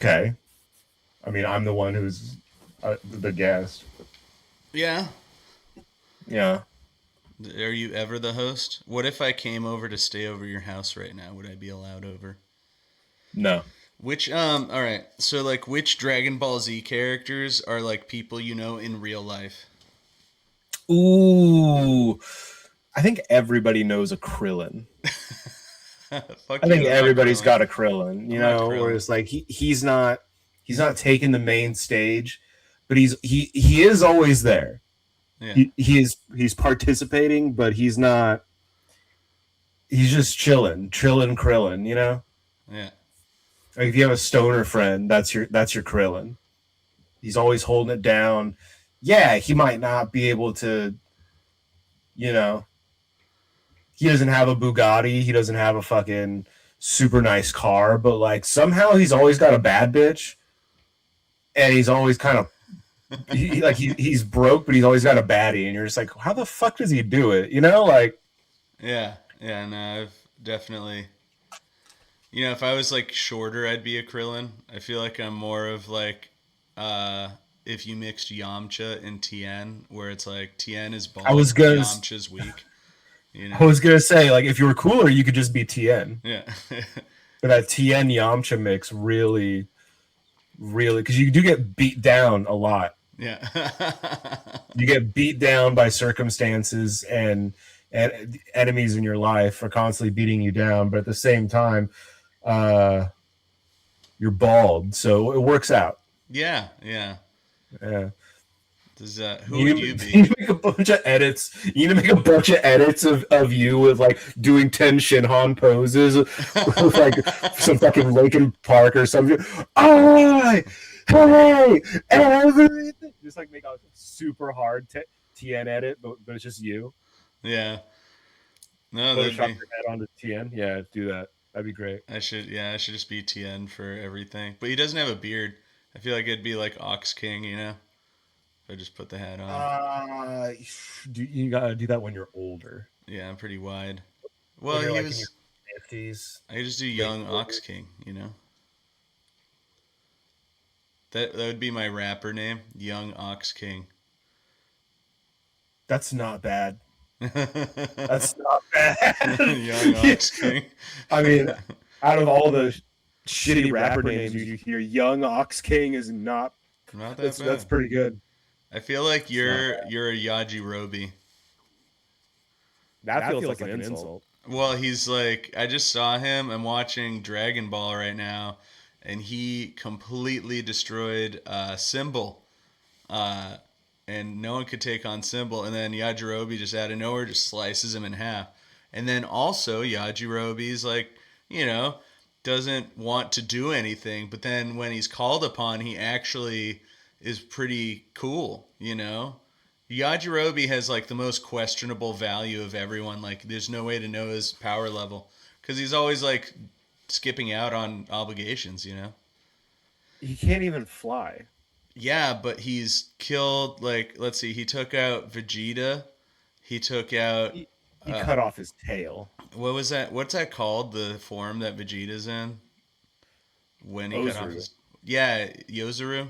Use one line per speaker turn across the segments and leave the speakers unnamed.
Okay. I mean, I'm the one who's the guest.
Yeah.
Yeah.
Are you ever the host? What if I came over to stay over your house right now? Would I be allowed over?
No.
Which all right. So like which Dragon Ball Z characters are like people you know in real life?
Ooh. I think everybody knows a Krillin.
Fuck
I think
you. I'm not
everybody's
Krillin.
got a Krillin,
I'm not
where
Krillin.
it's like he's not taking the main stage, but he is always there.
Yeah.
He's participating, but he's not. He's just chilling Krillin.
Yeah.
Like if you have a stoner friend, that's your Krillin. He's always holding it down. Yeah, he might not be able to, you know, he doesn't have a Bugatti, he doesn't have a fucking super nice car, but like somehow he's always got a bad bitch, and he's always kind of he's broke, but he's always got a baddie, and you're just like, how the fuck does he do it? Like
Yeah. Yeah. No, I've definitely. You know, if I was like shorter, I'd be a Krillin. I feel like I'm more of like, if you mixed Yamcha and Tien, where it's like Tien is
I was
bald,
gonna
Yamcha's weak. You
I
know?
was gonna say, like, if you were cooler, you could just be Tien.
Yeah.
But that Tien Yamcha mix really, because you do get beat down a lot.
Yeah.
You get beat down by circumstances, and enemies in your life are constantly beating you down, but at the same time, uh, you're bald, so it works out.
Yeah. Yeah.
Yeah.
Does who would
You
you
need,
be?
you need to make a bunch of edits. You need to make a bunch of edits of you with like doing 10 Shinhan poses with like some fucking Lincoln Park or something. I hey everything. Just like make a super hard TN edit, but it's just you.
Yeah. No, that'd
Photoshop
be.
your head onto TN. Yeah, do that. That'd be great.
I should. Yeah, I should just be Tien for everything. But he doesn't have a beard. I feel like it'd be like Ox King. You know, if I just put the hat on.
Uh, you gotta do that when you're older.
Yeah, I'm pretty wide.
When
Well,
you're
he
like in your
was.
50s,
I could just do
late
young Ox
40s.
King. You know. That would be my rapper name, Young Ox King.
That's not bad.
Young
That's not bad. Yeah.
Ox King.
I mean, out of all the shitty rapper names you hear, Young Ox King is not.
Not that
That's
bad.
pretty good.
I feel like
It's not bad.
you're a Yajirobe.
That feels like an insult.
Well, he's like I just saw him. I'm watching Dragon Ball right now, and he completely destroyed Symbol. Uh, and no one could take on Symbol. And then Yajirobe just out of nowhere just slices him in half. And then also Yajirobe's like, you know, doesn't want to do anything, but then when he's called upon, he actually is pretty cool, you know? Yajirobe has like the most questionable value of everyone. Like, there's no way to know his power level because he's always like skipping out on obligations, you know?
He can't even fly.
Yeah, but he's killed like let's see, he took out Vegeta. He took out
He cut off his tail.
what was that? What's that called? The form that Vegeta's in when he cut off
Ozaru.
his yeah Yozaru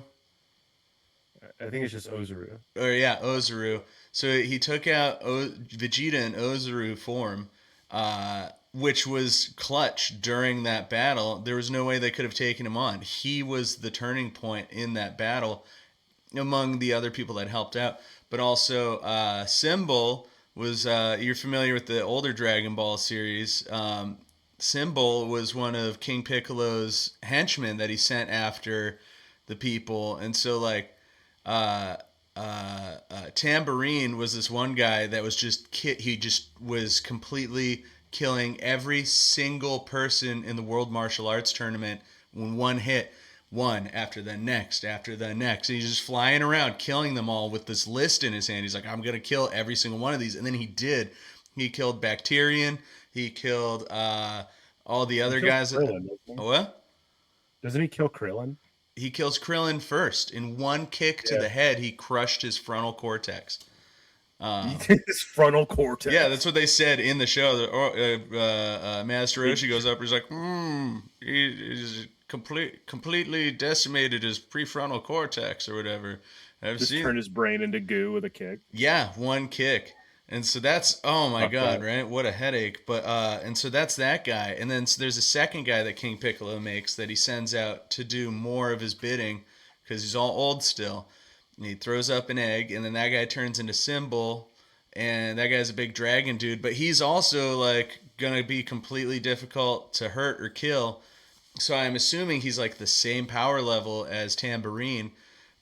I think it's just Ozaru.
or yeah Ozaru. So he took out Vegeta in Ozaru form, which was clutch during that battle. There was no way they could have taken him on. He was the turning point in that battle among the other people that helped out. But also, Symbol was, you're familiar with the older Dragon Ball series. Symbol was one of King Piccolo's henchmen that he sent after the people. And so, like, uh, Tambourine was this one guy that was just, he just was completely killing every single person in the World Martial Arts Tournament when one hit one after the next after the next. And he's just flying around killing them all with this list in his hand. He's like, I'm gonna kill every single one of these, and then he did. He killed Bacterian. He killed all the
He
other
kills
guys.
Krillin, doesn't he?
What?
Doesn't he kill Krillin?
He kills Krillin first. In one kick to
Yeah.
the head, he crushed his frontal cortex.
His frontal
Yeah, that's
cortex.
what they said in the show. Master Roshi goes up. He's like, he just completely decimated his prefrontal cortex or whatever. I've
Just
seen,
turn his brain into goo with a kick.
yeah, one kick. And so that's, oh my
Fuck
god,
that.
right? What a headache. But and so that's that guy. And then there's a second guy that King Piccolo makes that he sends out to do more of his bidding because he's all old still. And he throws up an egg, and then that guy turns into Symbol, and that guy's a big dragon dude. But he's also like gonna be completely difficult to hurt or kill. So I'm assuming he's like the same power level as Tambourine,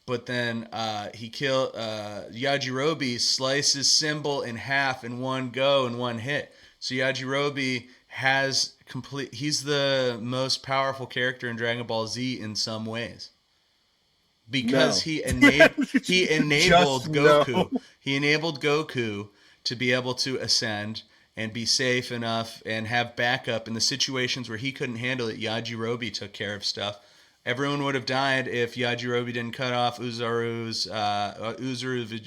but then he killed Yajirobe slices Symbol in half in one go in one hit. So Yajirobe has complete. He's the most powerful character in Dragon Ball Z in some ways because
No.
he
Just
enabled
no.
Goku. He enabled Goku to be able to ascend and be safe enough and have backup in the situations where he couldn't handle it. Yajirobe took care of stuff. Everyone would have died if Yajirobe didn't cut off Uzaru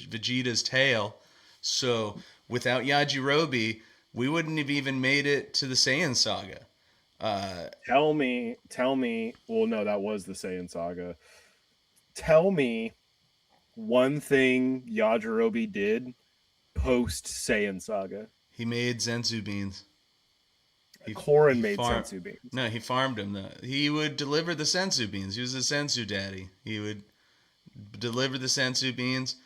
Vegeta's tail. So without Yajirobe, we wouldn't have even made it to the Saiyan saga.
Tell me. Well, no, that was the Saiyan saga. Tell me one thing Yajirobe did post Saiyan saga.
He made Zenzu beans.
Korin
He
made
farmed.
sensu beans.
No, he farmed them. Though. He would deliver the sensu beans. He was a sensu daddy. He would deliver the sensu beans.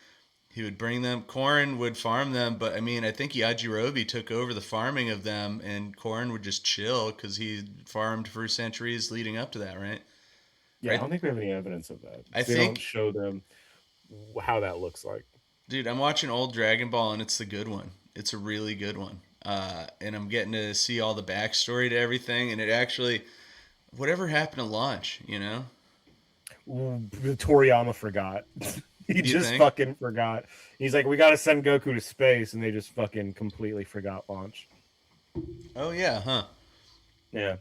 He would bring them. Korin would farm them, but I mean, I think Yajirobe took over the farming of them, and Korin would just chill because he farmed for centuries leading up to that, right?
Yeah, I
Right.
don't think we have any evidence of that.
I
They don't
think,
show them how that looks like.
dude, I'm watching old Dragon Ball, and it's the good one. It's a really good one. And I'm getting to see all the backstory to everything, and it actually, whatever happened to launch, you know?
Toriyama forgot. He
You
just
think?
fucking forgot. He's like, we got to send Goku to space, and they just fucking completely forgot launch.
Oh yeah, huh?
Yeah,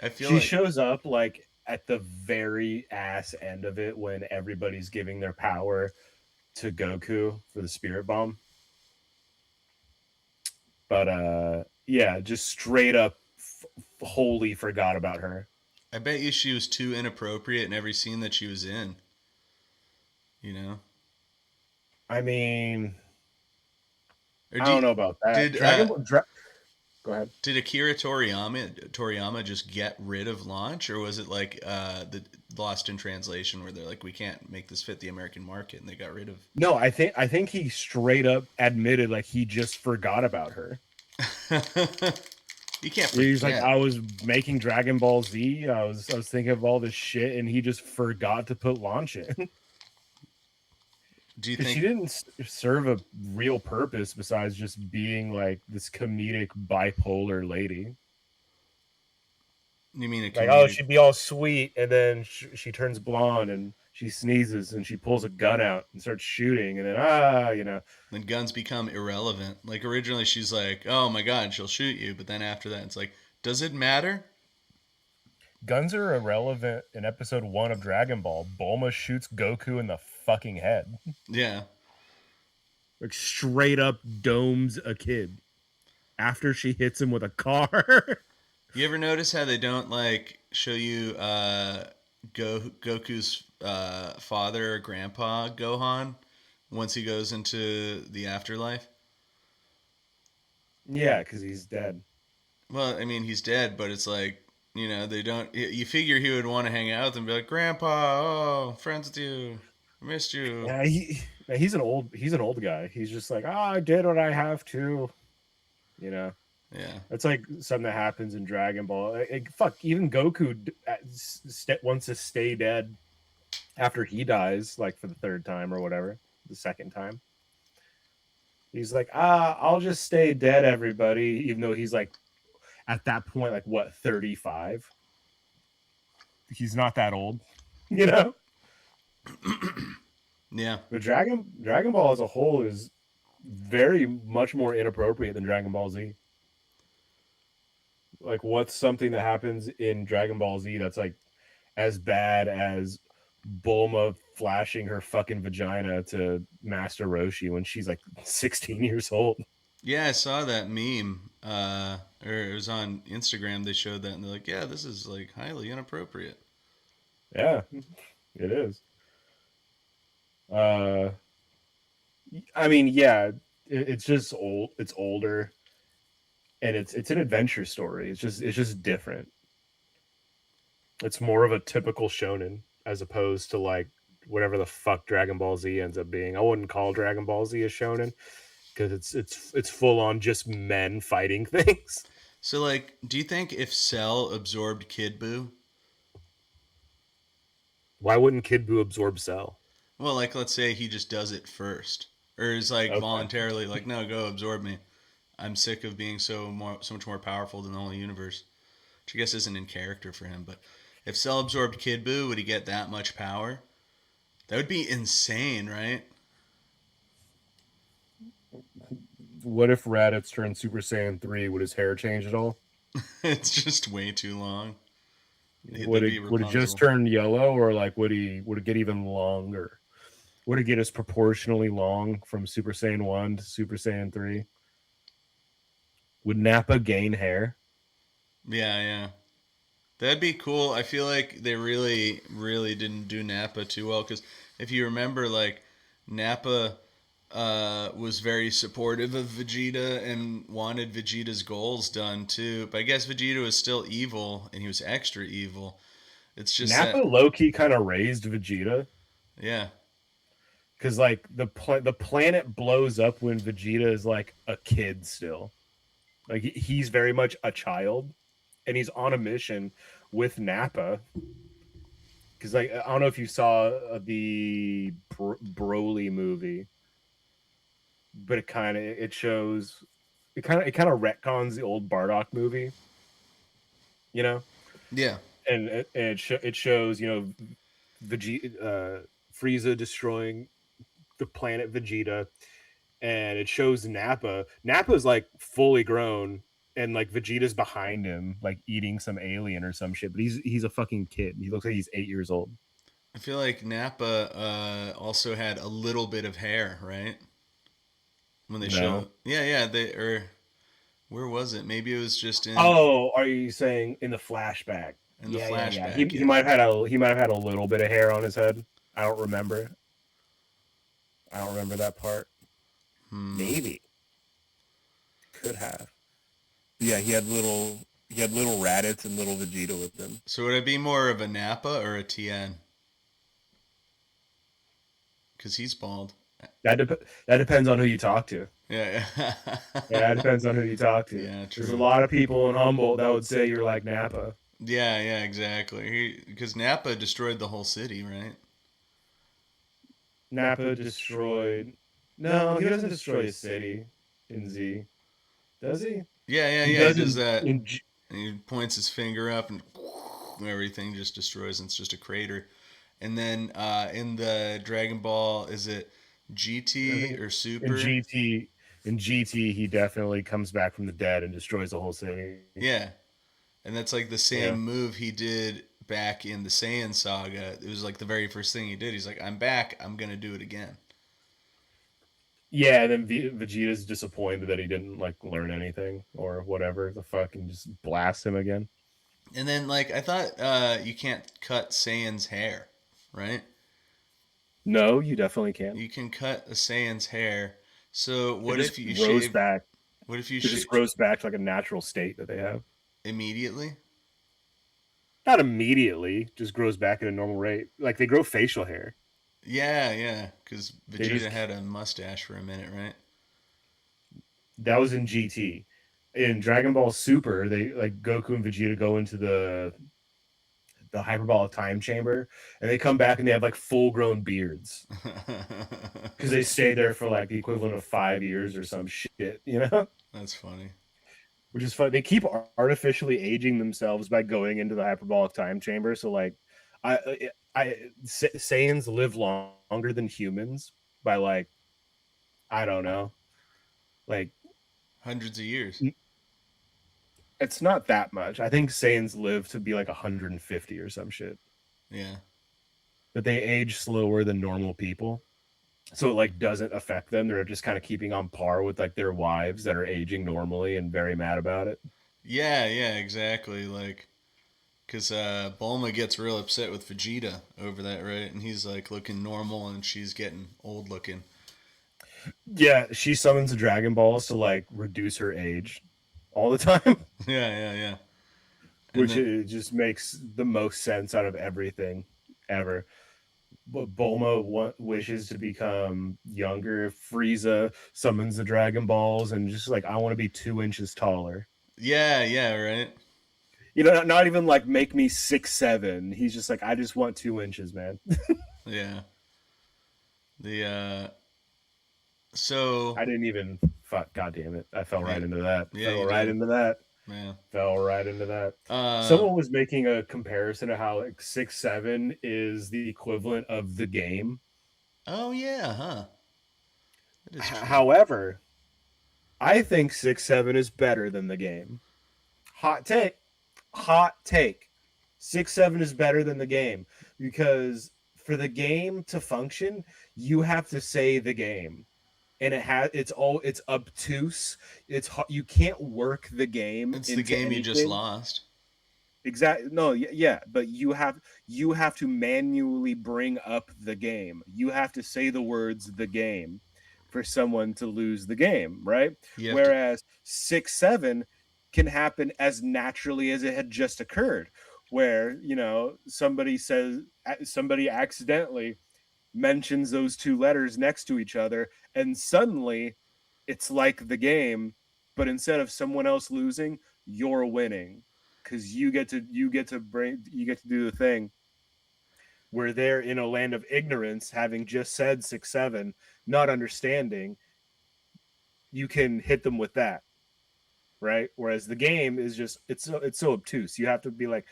I feel
she
like,
shows up like at the very ass end of it when everybody's giving their power to Goku for the Spirit Bomb. But yeah, just straight up, wholly forgot about her.
I bet you she was too inappropriate in every scene that she was in. You know,
I mean,
or
I don't know about that.
did
Go ahead.
did Akira Toriyama just get rid of launch, or was it like the Lost in Translation where they're like, we can't make this fit the American market, and they got rid of?
No, I think he straight up admitted like he just forgot about her.
You can't
He's like,
forget.
I was making Dragon Ball Z. I was thinking of all this shit, and he just forgot to put launch in
Do you
because she
think?
didn't serve a real purpose besides just being like this comedic bipolar lady.
You mean a
Like, oh,
comedic?
she'd be all sweet, and then she turns blonde, and she sneezes, and she pulls a gun out and starts shooting, and then you know,
Then guns become irrelevant. Like originally, she's like, "Oh my god, she'll shoot you," but then after that, it's like, does it matter?
guns are irrelevant in episode 1 of Dragon Ball. Bulma shoots Goku in the fucking head.
Yeah.
Like straight up domes a kid after she hits him with a car.
You ever notice how they don't like show you Goku's father or grandpa Gohan once he goes into the afterlife?
Yeah, because he's dead.
Well, I mean he's dead, but it's like they don't. You figure he would want to hang out with him, and be like, "Grandpa, oh, friends with you, I missed you."
Yeah, he's an old guy. He's just like, I did what I have to. You know,
Yeah,
that's like something that happens in Dragon Ball. Fuck, even Goku wants to stay dead after he dies, like for the third time or whatever, the second time. He's like, I'll just stay dead, everybody, even though he's like at that point, like what, 35? He's not that old, you know?
yeah.
But Dragon Ball as a whole is very much more inappropriate than Dragon Ball Z. Like, what's something that happens in Dragon Ball Z that's like as bad as Bulma flashing her fucking vagina to Master Roshi when she's like 16 years old?
Yeah, I saw that meme. Or it was on Instagram. They showed that, and they're like, "Yeah, this is like highly inappropriate."
Yeah, it is. Uh, I mean, yeah, it's just old. It's older, and it's an adventure story. It's just different. It's more of a typical shonen as opposed to like whatever the fuck Dragon Ball Z ends up being. I wouldn't call Dragon Ball Z a shonen because it's full on just men fighting things.
So, like, do you think if Cell absorbed Kid Buu,
Why wouldn't Kid Buu absorb Cell?
well, like, let's say he just does it first, or is like
Okay.
voluntarily like, no, go absorb me. I'm sick of being so much more powerful than the whole universe. Which I guess isn't in character for him, but if Cell absorbed Kid Buu, would he get that much power? That would be insane, right?
What if Raditz turned Super Saiyan 3? Would his hair change at all?
It's just way too long.
Would
That'd
it
be
would it just
Rapunzel.
turn yellow, or like would it get even longer? Would it get as proportionally long from Super Saiyan 1 to Super Saiyan 3? Would Nappa gain hair?
Yeah, yeah. That'd be cool. I feel like they really, really didn't do Nappa too well because if you remember, like Nappa was very supportive of Vegeta and wanted Vegeta's goals done too. But I guess Vegeta was still evil and he was extra evil. It's just
Nappa
that,
low key kind of raised Vegeta
yeah,
because like the planet blows up when Vegeta is like a kid still. Like he's very much a child, and he's on a mission with Nappa. Because like I don't know if you saw the Broly movie, but it shows it kind of retcons the old Bardock movie, you know,
yeah,
and it shows Vegeta, Frieza destroying the planet Vegeta, and it shows Nappa. Nappa's like fully grown, and like Vegeta's behind him, like eating some alien or some shit. But he's a fucking kid. He looks like he's 8 years old.
I feel like Nappa also had a little bit of hair, right? When they show,
No.
yeah, yeah, they or where was it? Maybe it was just
Oh, are you saying in the flashback?
in the
Yeah, yeah, yeah. He
flashback.
he
Yeah.
might have had a little bit of hair on his head. I don't remember. I don't remember that part.
Hmm.
Maybe could have. Yeah, he had little Raditz and little Vegeta with him.
So would it be more of a Nappa or a TN? Because he's bald.
That depends on who you talk to.
Yeah.
Yeah, it depends on who you talk to.
Yeah.
There's a
True.
lot of people in Humboldt that would say you're like Napa.
Yeah. Yeah. Exactly. Because Nappa destroyed the whole city, right?
Napa destroyed. No, he doesn't destroy a city in Z. Does he?
Yeah. Yeah.
He
Yeah. He
does
does that.
in G-
And he points his finger up, and everything just destroys, and it's just a crater. And then in the Dragon Ball, is it
I
GT
think
or
in
Super?
GT in GT he definitely comes back from the dead and destroys the whole city.
Yeah, and that's like the
Yeah.
same move he did back in the Saiyan saga. It was like the very first thing he did. He's like, "I'm back. I'm gonna do it again."
Yeah, and then Vegeta's disappointed that he didn't like learn anything or whatever the fuck and just blast him again.
And then like I thought, you can't cut Saiyan's hair, right?
No, you definitely can.
You can cut a Saiyan's hair. So
It
what
just
if you
grows
shave?
back.
What if you
It just
shave
grows back to like a natural state that they have.
immediately?
Not immediately, just grows back at a normal rate. Like they grow facial hair.
Yeah, yeah. Because
They just
Vegeta had a mustache for a minute, right?
That was in GT. In Dragon Ball Super, they like Goku and Vegeta go into the hyperbolic time chamber, and they come back and they have like full grown beards because they stayed there for like the equivalent of 5 years or some shit,
That's funny.
which is fun. They keep artificially aging themselves by going into the hyperbolic time chamber. So like, Saiyans live longer than humans by like I don't know, like
Hundreds of years.
it's not that much. I think Saiyans live to be like 150 or some shit.
Yeah.
But they age slower than normal people. So it like doesn't affect them. They're just kind of keeping on par with like their wives that are aging normally and very mad about it.
Yeah, yeah, exactly. Like, Because Bulma gets real upset with Vegeta over that, right? And he's like looking normal, and she's getting old looking.
Yeah, she summons the Dragon Balls to like reduce her age all the time,
Yeah, yeah, yeah. And
which
then
it just makes the most sense out of everything ever. But Bulma wishes to become younger. Frieza summons the Dragon Balls and just like I want to be 2 inches taller.
yeah, yeah, right.
Not even like make me 6'7". He's just like I just want 2 inches, man.
Yeah. The so
I didn't even fuck. God damn it! I fell
yeah,
right into that.
yeah,
Fell
you
right
did,
into that.
man.
Fell right into that.
Uh,
Someone was making a comparison of how like 6'7" is the equivalent of the game.
oh yeah, huh? That is true.
However, I think 6'7" is better than the game. Hot take. Hot take. 6'7" is better than the game because for the game to function, you have to say the game. And it's obtuse. You can't work the game
It's the
into
game you just
anything.
lost.
Exactly. No, yeah, but you have to manually bring up the game. You have to say the words the game for someone to lose the game, right?
You have to.
Whereas 6-7 can happen as naturally as it had just occurred, where, somebody accidentally mentions those two letters next to each other and suddenly it's like the game, but instead of someone else losing, you're winning because you get to do the thing where they're in a land of ignorance, having just said 6-7, not understanding. You can hit them with that, right? Whereas the game is just it's so obtuse. You have to be like,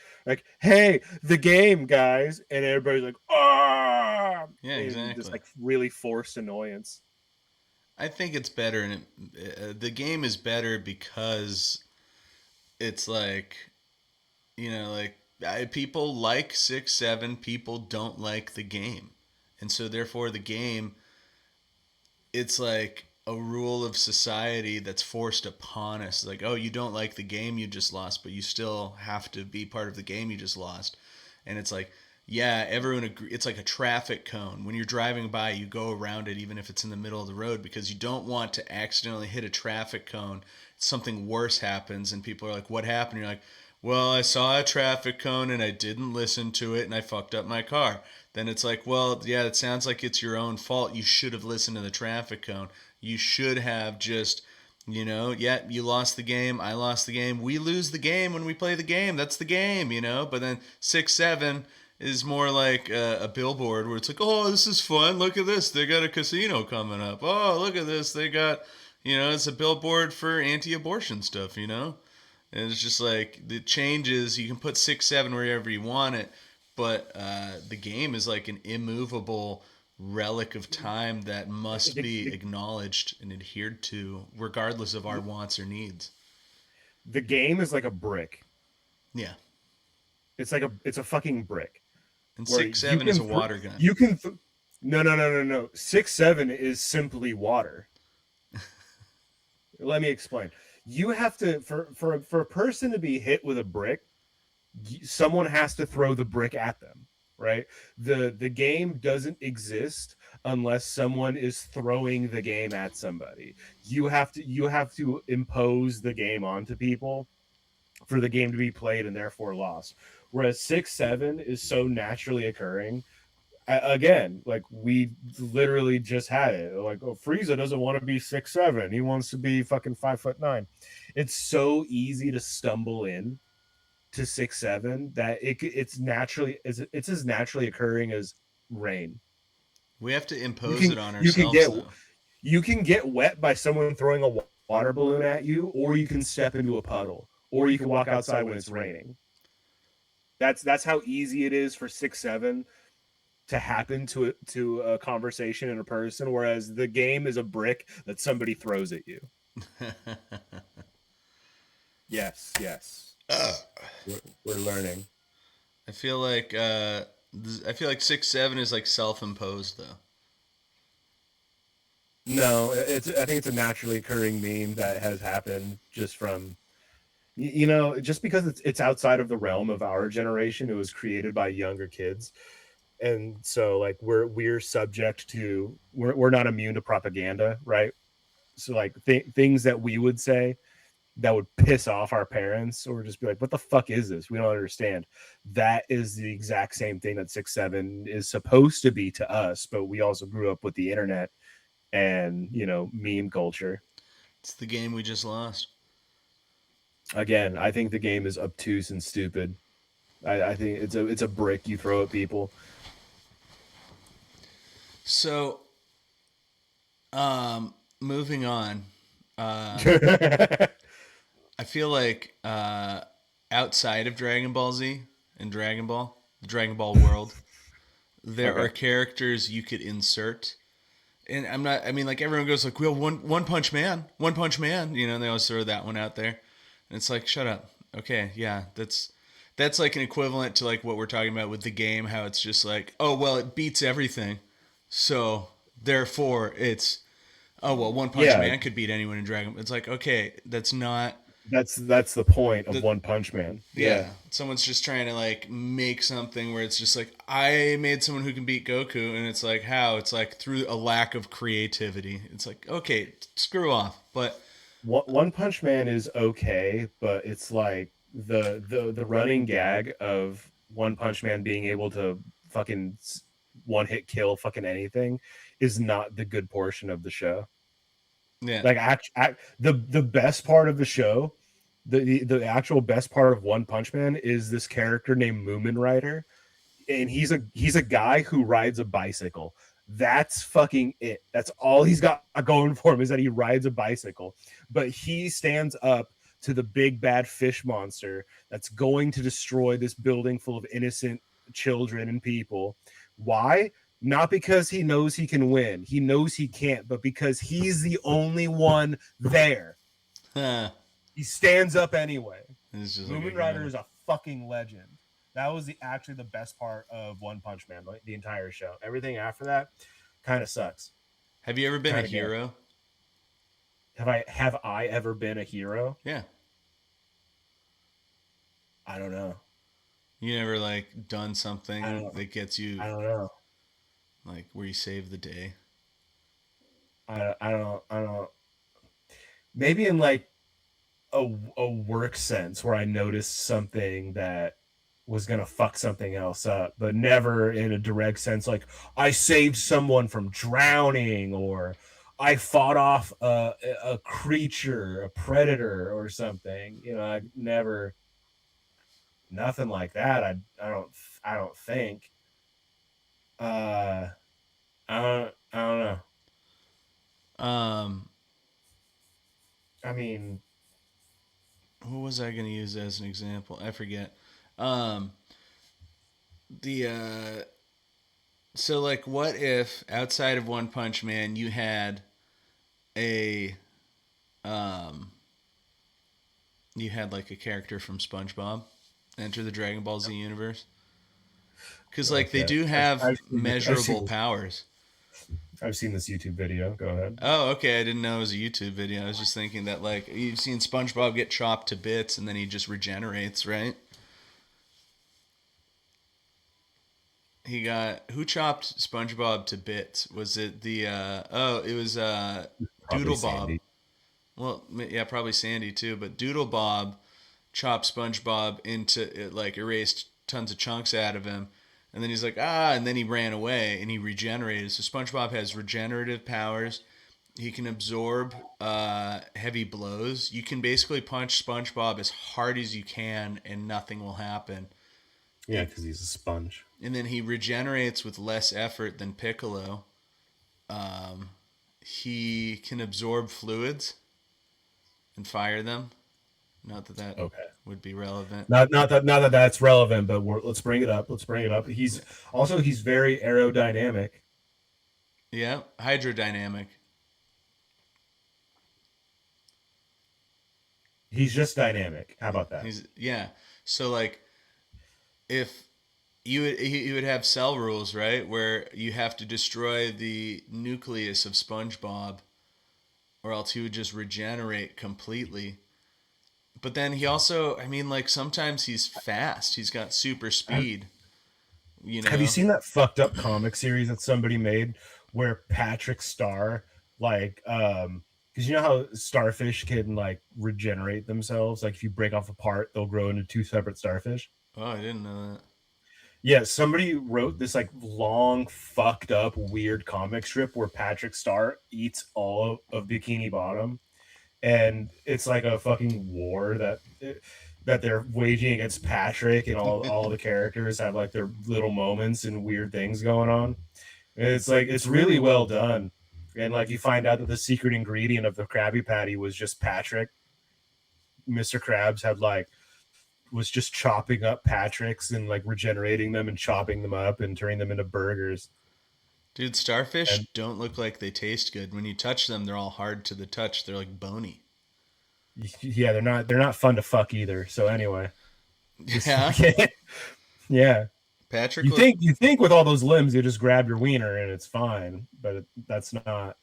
hey, the game, guys, and everybody's like, ah,
Yeah,
and just
exactly.
like really forced annoyance.
I think it's better, and the game is better because it's like people like 6-7. People don't like the game, and so therefore the game, it's like a rule of society that's forced upon us. Like, oh, you don't like the game you just lost, but you still have to be part of the game you just lost. And it's like, yeah, everyone agree. It's like a traffic cone. When you're driving by, you go around it even if it's in the middle of the road because you don't want to accidentally hit a traffic cone. Something worse happens, and people are like, "What happened?" You're like, "Well, I saw a traffic cone and I didn't listen to it, and I fucked up my car." Then it's like, well, yeah, it sounds like it's your own fault. You should have listened to the traffic cone. You should have just, yeah, you lost the game. I lost the game. We lose the game when we play the game. That's the game. But then 6-7 is more like a billboard where it's like, oh, this is fun. Look at this. They got a casino coming up. Oh, look at this. They got, it's a billboard for anti-abortion stuff. And it's just like the changes. You can put 6-7 wherever you want it, but the game is like an immovable relic of time that must
The,
be
the,
acknowledged and adhered to, regardless of our wants or needs.
the game is like a brick.
Yeah,
It's a fucking brick
and
where
6-7 is a water gun.
you can no, no, no, no, no. 6-7 is simply water. Let me explain. You have to for a person to be hit with a brick, someone has to throw the brick at them, right? The game doesn't exist unless someone is throwing the game at somebody. You have to impose the game onto people for the game to be played and therefore lost. Whereas 6-7 is so naturally occurring. Again, like we literally just had it. Like, oh, Frieza doesn't want to be 6'7". He wants to be fucking 5'9". It's so easy to stumble in to 6'7" that it's as naturally occurring as rain.
We have to
You
impose
can
it on
you can
ourselves,
get
though.
you can get wet by someone throwing a water balloon at you, or you can step into a puddle, or you can walk outside when it's raining. That's how easy it is for 6'7" to happen to a conversation in a person, whereas the game is a brick that somebody throws at you. Yes, yes. We're learning.
I feel like 6-7 is like self-imposed, though.
No, I think it's a naturally occurring meme that has happened just from You know, just because it's outside of the realm of our generation, it was created by younger kids, and so like we're subject to we're not immune to propaganda, right? So like things that we would say that would piss off our parents or just be like, what the fuck is this? We don't understand. That is the exact same thing that 6-7 is supposed to be to us, but we also grew up with the internet and, you know, meme culture.
It's the game we just lost.
Again, I think the game is obtuse and stupid. I think it's a brick you throw at people.
So, moving on. Uh, I feel like outside of Dragon Ball Z and Dragon Ball, the Dragon Ball world, there
Okay.
are characters you could insert. And I'm not. I mean, like everyone goes like, "Well, One Punch Man, One Punch Man," you know, and they always throw that one out there. And it's like, shut up. Okay, yeah, that's like an equivalent to like what we're talking about with the game, how it's just like, oh well, it beats everything, so therefore it's, oh well, One Punch
Yeah,
Man could beat anyone in Dragon. It's like, okay, that's not
that's the point of
the.
One Punch Man.
Yeah,
Yeah.
someone's just trying to like make something where it's just like, I made someone who can beat Goku, and it's like, how? It's like through a lack of creativity. It's like, okay, screw off. But
One Punch Man is okay, but it's like the running gag of One Punch Man being able to fucking one hit kill fucking anything is not the good portion of the show.
yeah,
Like the best part of the show, the actual best part of One Punch Man is this character named Moomin Rider, and he's a guy who rides a bicycle. That's fucking it. That's all he's got going for him is that he rides a bicycle. But he stands up to the big bad fish monster that's going to destroy this building full of innocent children and people. Why? Not because he knows he can win. He knows he can't, but because he's the only one there.
it's
He stands up anyway.
just like I
Moomin
got
Rider
him.
is a fucking legend. That was actually the best part of One Punch Man, like the entire show. Everything after that kind of sucks.
Have you ever been a
Kind of gay.
hero?
Have I ever been a hero?
Yeah,
I don't know.
you never like done
I
something
don't.
that gets you
I don't know.
like where you save the day.
I don't. I don't. Maybe in like a work sense where I noticed something that was gonna fuck something else up, but never in a direct sense like I saved someone from drowning or I fought off a creature, a predator or something. You know, I never nothing like that. I don't think. Uh I don't know.
Um,
I mean,
what was I gonna use as an example? I forget. Um, the so like, what if outside of One Punch Man you had a um you had like a character from SpongeBob enter the Dragon Ball Z universe? Because like they
okay.
do have
I've
measurable
seen
powers.
I've seen this YouTube video. Go ahead.
Oh, okay. I didn't know it was a YouTube video. I was just thinking that like you've seen SpongeBob get chopped to bits and then he just regenerates, right? He got who chopped SpongeBob to bits? Was it the oh, it was
Probably
Doodle Bob.
Sandy.
Well, yeah, probably Sandy too, but Doodle Bob chopped SpongeBob into it, like erased tons of chunks out of him. And then he's like, ah, and then he ran away and he regenerated. So SpongeBob has regenerative powers. He can absorb heavy blows. You can basically punch SpongeBob as hard as you can and nothing will happen.
Yeah, because he's a sponge.
And then he regenerates with less effort than Piccolo. Um, he can absorb fluids and fire them. Not that that
Okay.
would be relevant.
Not that that's relevant, but let's bring it up. Let's bring it up. He's very aerodynamic.
Yeah, hydrodynamic.
He's just dynamic. How about that?
He's yeah. So like if you would have cell rules, right, where you have to destroy the nucleus of SpongeBob, or else he would just regenerate completely. But then he also, I mean, like sometimes he's fast. He's got super
Have,
speed. You
have you
know.
seen that fucked up comic series that somebody made where Patrick Star, like, because you know how starfish can like regenerate themselves? Like, if you break off a part, they'll grow into two separate starfish.
Oh, I didn't know that.
Yeah, somebody wrote this like long, fucked up, weird comic strip where Patrick Star eats all of Bikini Bottom, and it's like a fucking war that they're waging against Patrick, and all the characters have like their little moments and weird things going on. And it's like it's really well done, and like you find out that the secret ingredient of the Krabby Patty was just Patrick. Mr. Krabs had like was just chopping up Patricks and like regenerating them and chopping them up and turning them into burgers.
Dude, starfish
And
don't look like they taste good. When you touch them, they're all hard to the touch. They're like bony.
yeah, they're not fun to fuck either. So anyway, just
Yeah.
fucking yeah.
Patrick
You
look.
think you think with all those limbs you just grab your wiener and it's fine, but that's not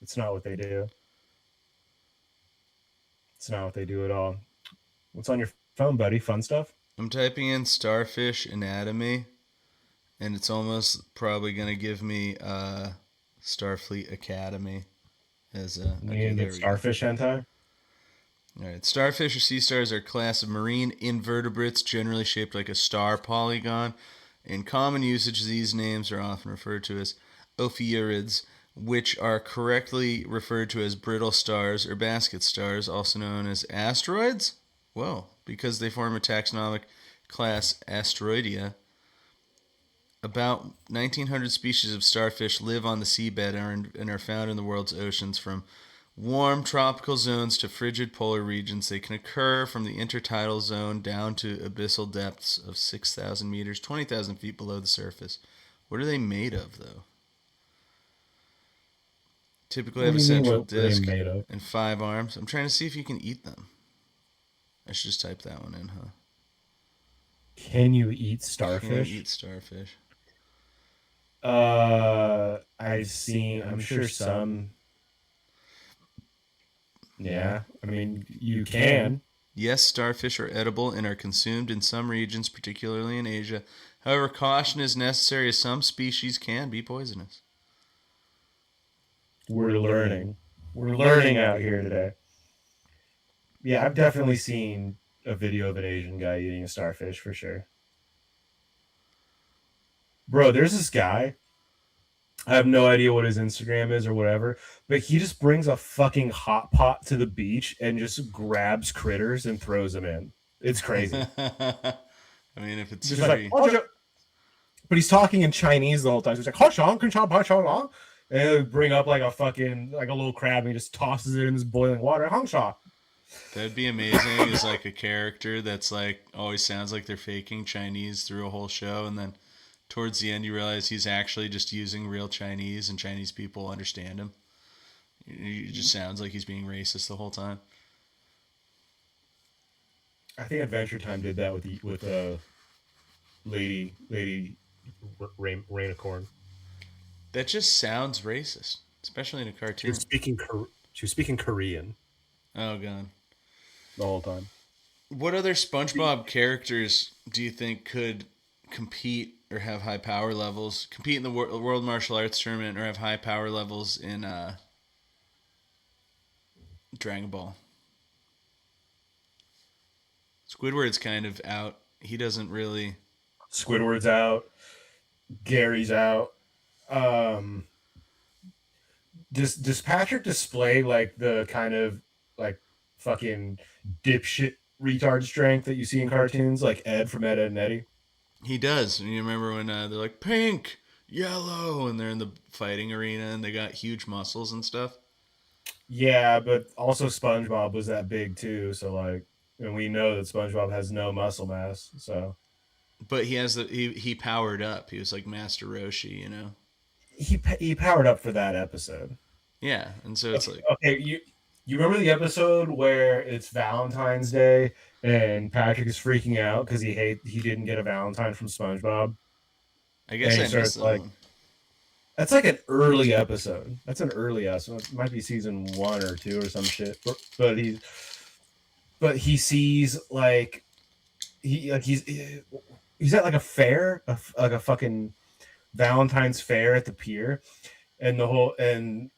what they do. It's not what they do at all. What's on your phone, buddy? Fun stuff?
I'm typing in starfish anatomy, and it's almost probably gonna give me Starfleet Academy as a.
You
Okay,
need to
there
get
we go.
starfish hentai?
All right, starfish or sea stars are a class of marine invertebrates generally shaped like a star polygon. In common usage, these names are often referred to as ophiurids, which are correctly referred to as brittle stars or basket stars, also known as asteroids. Whoa, because they form a taxonomic class Asteroidea. About 1,900 species of starfish live on the seabed and are found in the world's oceans from warm tropical zones to frigid polar regions. They can occur from the intertidal zone down to abyssal depths of 6,000 meters, 20,000 feet below the surface. What are they made of, though? Typically
What
have
do
a
you mean?
central
What are they
disc
made of?
and 5 arms. I'm trying to see if you can eat them. I should just type that one in, huh?
Can you eat
Can you
starfish?
eat starfish?
I've seen. I'm sure some. Yeah, I mean, you can.
Yes, starfish are edible and are consumed in some regions, particularly in Asia. However, caution is necessary as some species can be poisonous.
We're learning. We're learning out here today. Yeah, I've definitely seen a video of an Asian guy eating a starfish for sure. Bro, there's this guy. I have no idea what his Instagram is or whatever, but he just brings a fucking hot pot to the beach and just grabs critters and throws them in. It's crazy.
I mean, if it's
Just like,
free.
oh, but he's talking in Chinese the whole time. So he's like, "Hao shang, kun shao ba shao long," and he'll bring up like a fucking like a little crab and he just tosses it in this boiling water. Hang sha.
That'd be amazing as like a character that's like always sounds like they're faking Chinese through a whole show, and then towards the end you realize he's actually just using real Chinese and Chinese people understand him. It just sounds like he's being racist the whole time.
I think Adventure Time did that with lady Rainicorn.
That just sounds racist, especially in a
She was
cartoon.
speaking she was speaking Korean
Oh god.
the whole time.
What other SpongeBob characters do you think could compete or have high power levels, compete in the World Martial Arts Tournament, or have high power levels in Dragon Ball? Squidward's kind of out. He doesn't really.
Squidward's out. Gary's out. Um, does Patrick display like the kind of like fucking dipshit retard strength that you see in cartoons, like Ed from Ed, Ed and Eddie?
He does. And you remember when they're like pink, yellow, and they're in the fighting arena and they got huge muscles and stuff.
Yeah, but also SpongeBob was that big too. So like, and we know that SpongeBob has no muscle mass. So
But he powered up. He was like Master Roshi, you know.
he powered up for that episode.
Yeah, and so it's
Okay,
like
okay, you remember the episode where it's Valentine's Day and Patrick is freaking out because he didn't get a Valentine from SpongeBob,
I
and
guess
he
I missed
starts
that
like
one.
that's like an early episode. That's an early episode. It might be season 1 or 2 or some shit. But but he sees like he's at like a fair, like a fucking Valentine's fair at the pier, and the whole and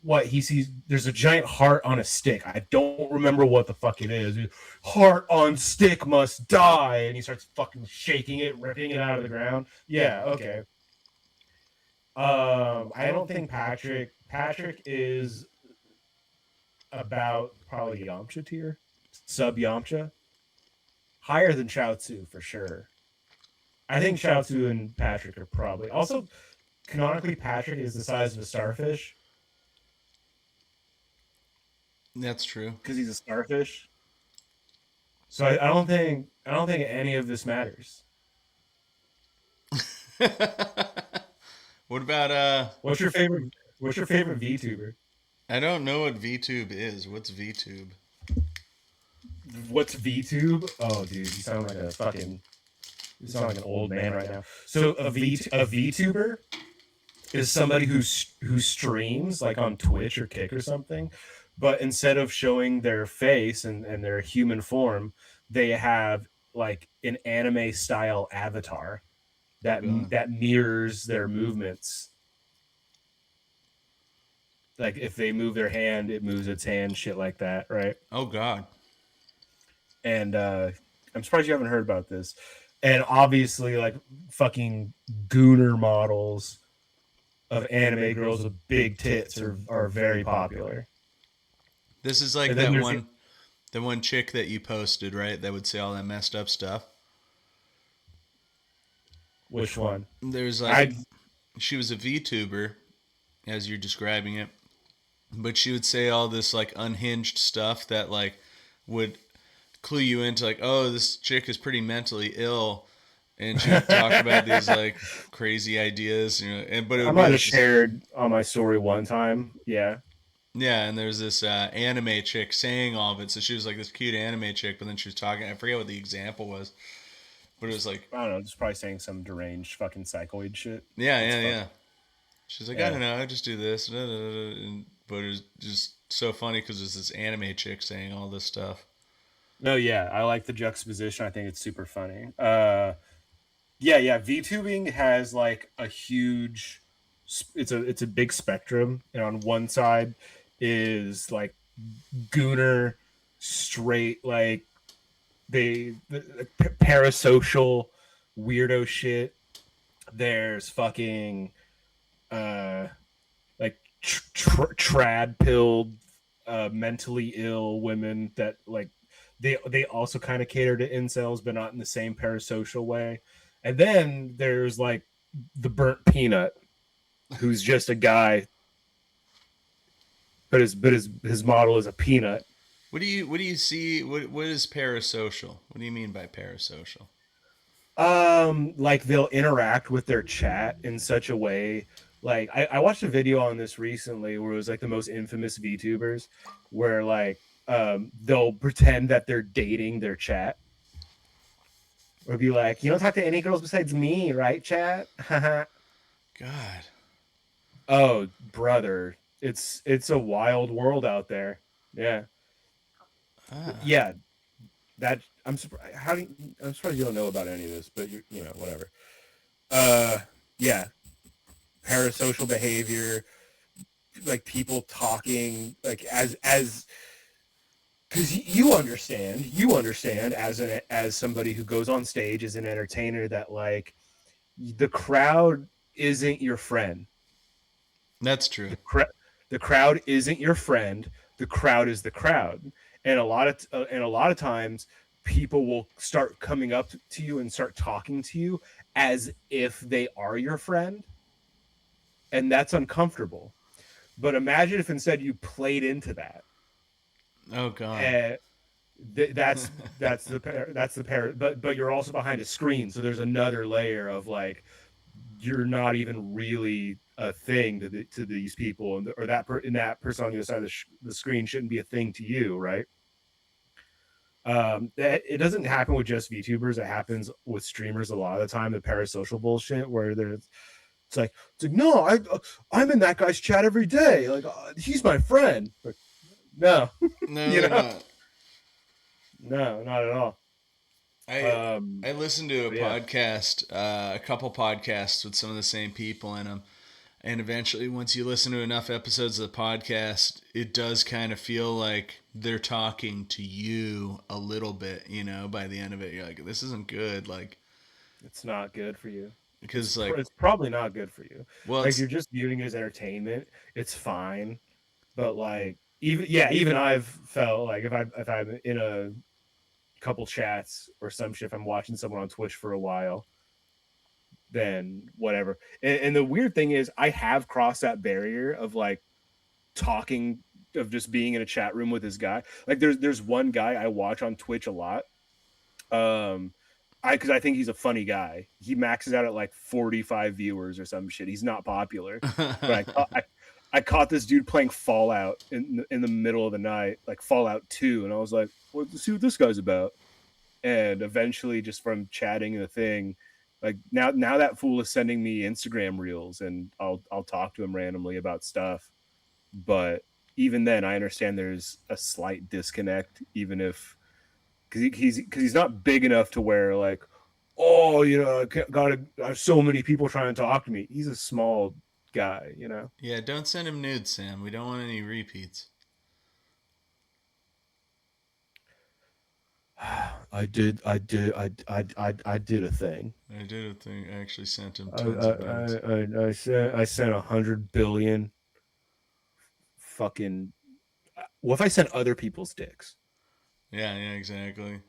what he sees, there's a giant heart on a stick. I don't remember what the fuck it is. Heart on stick must die, and he starts fucking shaking it, ripping it out of the ground. Yeah, okay. I don't think Patrick is about probably Yamcha tier, sub Yamcha, higher than Chaozu for sure. I think Chaozu and Patrick are probably also canonically Patrick is the size of a starfish
That's true.
because he's a starfish. So I don't think any of this matters.
What about
What's your favorite VTuber?
I don't know what VTube is. What's VTube?
What's VTube? Oh, dude, you sound like an old man right now. So a VTuber is somebody who streams like on Twitch or Kick or something, but instead of showing their face and their human form, they have like an anime style avatar that
God.
that mirrors their movements. Like if they move their hand, it moves its hand, shit like that, right?
Oh God.
And I'm surprised you haven't heard about this. And obviously, like fucking gooner models of anime girls with big tits are very popular.
This is like
And then
that
there's
one, the one chick that you posted, right? That would say all that messed up stuff.
which one?
There's like,
I
she was a VTuber, as you're describing it, but she would say all this like unhinged stuff that like would clue you into like, oh, this chick is pretty mentally ill, and she would talk about these like crazy ideas, you know, and but it
I
would be
might have
like this,
shared on my story one time. Yeah.
yeah, and there's this anime chick saying all of it, so she was like this cute anime chick, but then she was talking, I forget what the example was, but it was like,
I don't know, just probably saying some deranged fucking psychoid shit.
yeah,
That's
yeah,
fucking
yeah. She's like, I
yeah.
don't know, I just do this, but it was just so funny because it's this anime chick saying all this stuff.
No, yeah, I like the juxtaposition. I think it's super funny. Yeah, yeah. VTubing has like a huge. It's a big spectrum, and on one side is like gooner, straight like the parasocial weirdo shit. There's fucking uh like trad pilled mentally ill women that like they also kind of cater to incels but not in the same parasocial way. And then there's like the burnt peanut who's just a guy, but his model is a peanut.
What do you see? What is parasocial? What do you mean by parasocial?
Like they'll interact with their chat in such a way. Like I watched a video on this recently where it was like the most infamous VTubers, where like they'll pretend that they're dating their chat, or be like, you don't talk to any girls besides me, right, chat?
God.
Oh, brother, it's a wild world out there. Yeah,
Ah.
yeah. That I'm surprised. I'm surprised you don't know about any of this, but whatever. Uh, yeah, parasocial behavior, like people talking like as because you understand as somebody who goes on stage as an entertainer that like the crowd isn't your friend.
That's true.
The crowd isn't your friend. The crowd is the crowd, and a lot of times people will start coming up to you and start talking to you as if they are your friend, and that's uncomfortable. But imagine if instead you played into that.
Oh God.
Uh, that's the but you're also behind a screen, so there's another layer of like you're not even really a thing to these people, or that person on the other side of the screen shouldn't be a thing to you, right? That it doesn't happen with just VTubers. It happens with streamers a lot of the time. The parasocial bullshit where it's like no, I'm in that guy's chat every day. Like he's my friend. But no,
No,
you
they're
know.
not.
No, not at all.
I
Um,
I listened to a
but yeah.
podcast, a couple podcasts with some of the same people in them, and eventually, once you listen to enough episodes of the podcast, it does kind of feel like they're talking to you a little bit. By the end of it, you're like, this isn't good. Like,
It's not good for you.
because like,
It's probably not good for you.
well,
Like if
it's
you're just viewing it as entertainment, it's fine. But like even I've felt like if I'm in a couple chats or some shit, if I'm watching someone on Twitch for a while, then whatever. And the weird thing is, I have crossed that barrier of like talking, of just being in a chat room with this guy. Like there's one guy I watch on Twitch a lot. Because I think he's a funny guy. He maxes out at like 45 viewers or some shit. He's not popular, but I caught this dude playing Fallout in the middle of the night, like Fallout 2, and I was like, well, let's see what this guy's about. And eventually, just from chatting the thing, like now that fool is sending me Instagram reels, and I'll talk to him randomly about stuff. But even then, I understand there's a slight disconnect, even if because he's not big enough to where like, oh, I have so many people trying to talk to me. He's a small guy.
yeah. Don't send him nudes, Sam. We don't want any repeats.
I did a thing.
I did a thing. I actually sent him
I
tons of nudes.
I sent 100 billion fucking. What if I sent other people's dicks?
Yeah, yeah, exactly.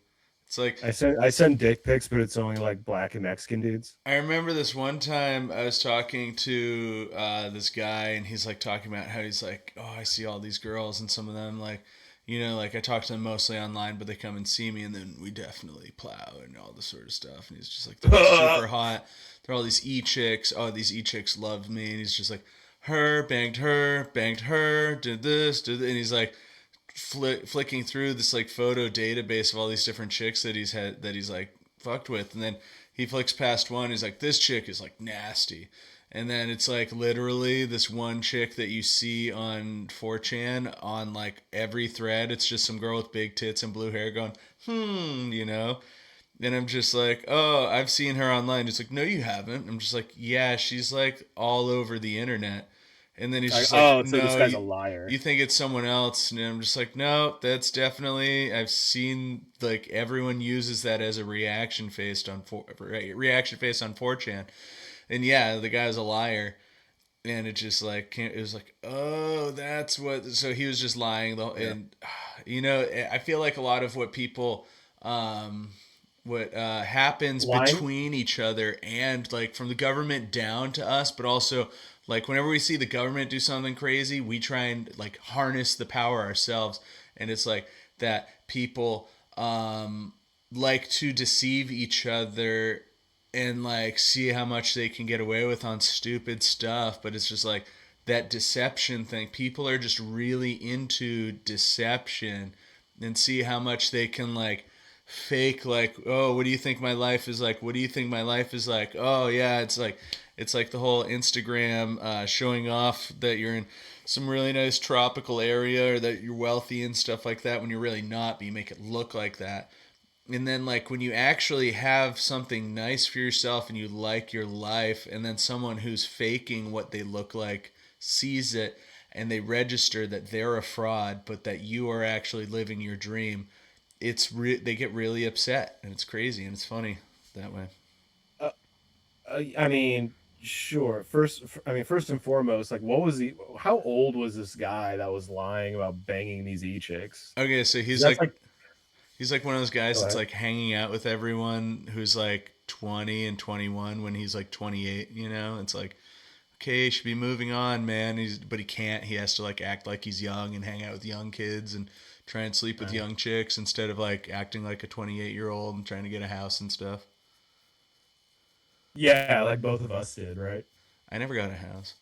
It's like
I send dick pics, but it's only like black and Mexican dudes.
I remember this one time I was talking to this guy, and he's like talking about how he's like, oh, I see all these girls, and some of them like, like I talk to them mostly online, but they come and see me, and then we definitely plow and all this sort of stuff. And he's just like, they're all super hot. They're all these e chicks. Oh, these e chicks love me, and he's just like, her, banged her, did this, and he's like flicking through this like photo database of all these different chicks that he's like fucked with, and then he flicks past one. He's like, this chick is like nasty. And then it's like literally this one chick that you see on 4chan on like every thread. It's just some girl with big tits and blue hair going, And I'm just like, oh, I've seen her online. It's like, no, you haven't. I'm just like, yeah, she's like all over the internet. And then he's
Like,
just like,
oh, so this
no,
guy's a
you
liar.
think it's someone else. And I'm just like, no, that's definitely, I've seen like everyone uses that as a reaction face on 4chan. And yeah, the guy's a liar. And it just like, it was like, oh, that's what, so he was just lying.
Yeah.
And, I feel like a lot of what people, what happens
Lying.
between each other and like from the government down to us, but also like whenever we see the government do something crazy, we try and like harness the power ourselves. And it's like that people like to deceive each other and like see how much they can get away with on stupid stuff. But it's just like that deception thing. People are just really into deception and see how much they can like fake, like, oh, what do you think my life is like, what do you think my life is like, oh yeah, it's like the whole Instagram showing off that you're in some really nice tropical area or that you're wealthy and stuff like that when you're really not, but you make it look like that. And then like when you actually have something nice for yourself and you like your life, and then someone who's faking what they look like sees it and they register that they're a fraud but that you are actually living your dream, they get really upset, and it's crazy and it's funny that way.
Uh, I mean, sure. First and foremost, like, what was the? How old was this guy that was lying about banging these e chicks?
Okay, so
Because that's like,
he's like one of those guys
go
that's
ahead.
like hanging out with everyone who's like 20 and 21 when he's like 28. It's like, okay, he should be moving on, man. But he can't. He has to like act like he's young and hang out with young kids and try and sleep with
Right.
young chicks instead of like acting like a 28-year-old and trying to get a house and stuff.
Yeah, like both of us did, right?
I never got a house.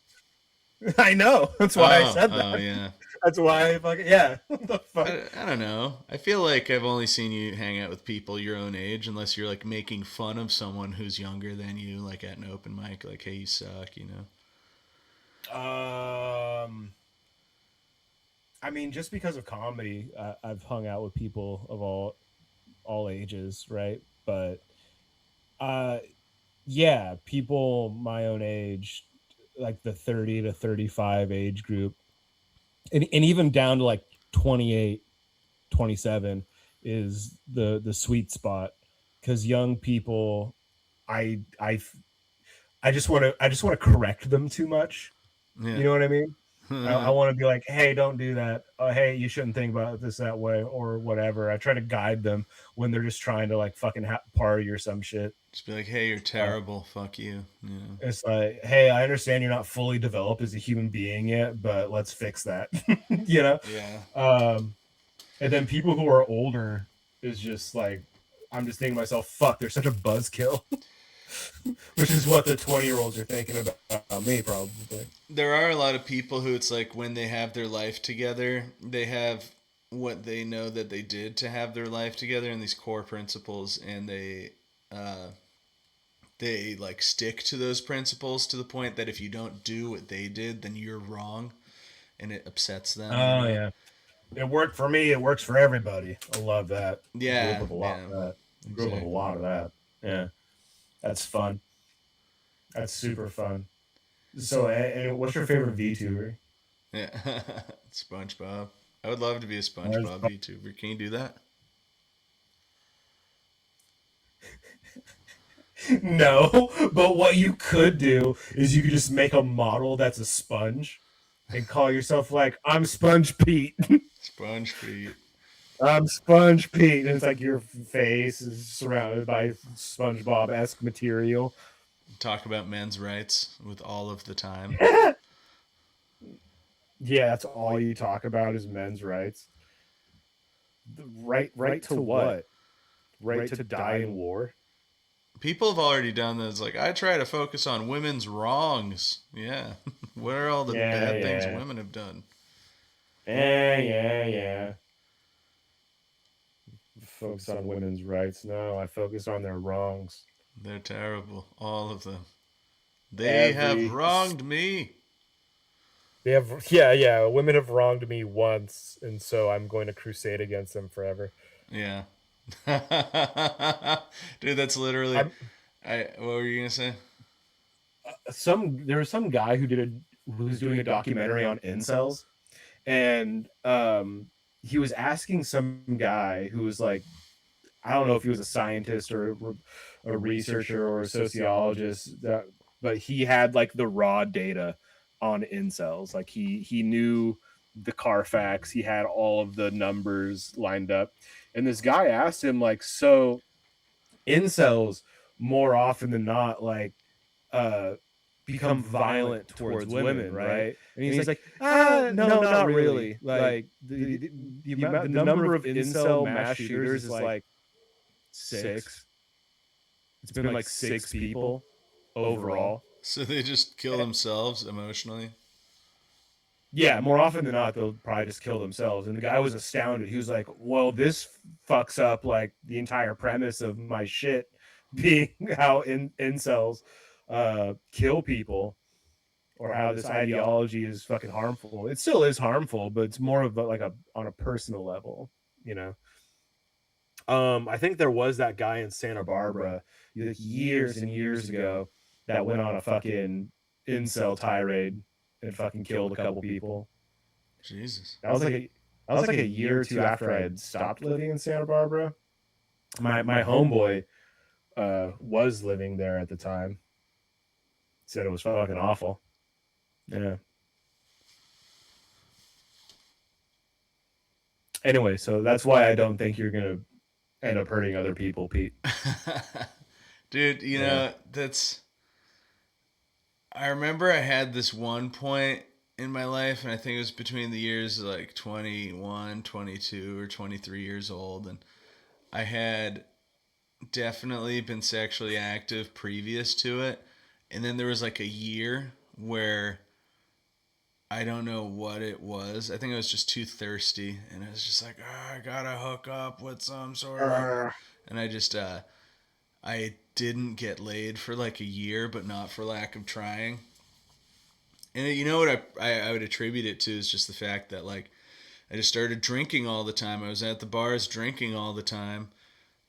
I know. That's why I
Oh,
said
oh
that.
yeah.
That's why I fucking yeah. What the fuck?
I don't know. I feel like I've only seen you hang out with people your own age, unless you're like making fun of someone who's younger than you, like at an open mic, like, hey, you suck.
Um, I mean, just because of comedy, I've hung out with people of all.
all ages, right? But uh yeah, people my own age, like the 30 to 35 age group, and even down to like 28, 27 is the sweet spot, because young people, I I I just want to correct them too much.
Yeah.
You know what I mean? I want to be like, hey, don't do that. Hey, you shouldn't think about this that way or whatever. I try to guide them when they're just trying to like fucking party or some shit.
Just be like, hey, you're
Uh,
terrible. Fuck you. Yeah.
it's like, hey, I understand you're not fully developed as a human being yet, but let's fix that. you know?
Yeah.
Um, and then people who are older is just like, I'm just thinking to myself, fuck, they're such a buzzkill, which is what the 20-year-olds are thinking about me, probably.
There are a lot of people who it's like when they have their life together, they have what they know that they did to have their life together and these core principles, and uh, they like stick to those principles to the point that if you don't do what they did, then you're wrong, and it upsets them. You
Oh,
know?
yeah. It worked for me. It works for everybody. I love that. I grew up
Yeah.
with a lot
Yeah.
of that. I grew up with a
Exactly.
lot of that. Yeah. That's fun. That's super fun. So, and what's your favorite VTuber?
Yeah. SpongeBob. I would love to be a
Mine's
SpongeBob VTuber. Can you do that?
No, but what you could do is you could just make a model that's a sponge and call yourself like, I'm Sponge Pete.
Sponge feet.
I'm Sponge Pete. And it's like your face is surrounded by SpongeBob esque material.
Talk about men's rights with all of the time.
Yeah, that's all you talk about is men's rights. Right to what? Right to die in war?
People have already done this. Like, I try to focus on women's wrongs. Yeah. What are all the
Yeah,
bad things
yeah.
women have done?
Yeah. Focus on women's rights. No, I focus on their wrongs.
They're terrible. All of them. They have
Every
wronged me.
They have, yeah. Women have wronged me once, and so I'm going to crusade against them forever.
Yeah. Dude, that's literally.
I'm
What were you gonna say?
There was some guy who was doing a documentary on incels, and he was asking some guy who was like, I don't know if he was a scientist or a researcher or a sociologist, but he had like the raw data on incels. Like he knew the Carfax, he had all of the numbers lined up. And this guy asked him like, so incels more often than not like uh become violent towards women, right? And he's like, no, not really. Like the number of incel mass shooters is like six. It's been like six people overall.
So they just kill themselves emotionally?
Yeah, more often than not, they'll probably just kill themselves. And the guy was astounded. He was like, well, this fucks up like the entire premise of my shit being how incels kill people, or how this ideology is fucking harmful. It still is harmful, but it's more of like a on a personal level, you know. I think there was that guy in Santa Barbara like years and years ago that went on a fucking incel tirade and fucking killed a couple people.
Jesus.
That was like a year or two after I had stopped living in Santa Barbara. My homeboy was living there at the time. Said it was fucking awful. Yeah. Anyway, so that's why I don't think you're gonna end up hurting other people, Pete.
Dude,
Yeah.
that's. I remember I had this one point in my life, and I think it was between the years of like 21, 22, or 23 years old. And I had definitely been sexually active previous to it. And then there was like a year where I don't know what it was. I think I was just too thirsty, and I was just like, oh, I gotta hook up with some sort of. And I just, I didn't get laid for like a year, but not for lack of trying. And you know what I would attribute it to is just the fact that like I just started drinking all the time. I was at the bars drinking all the time,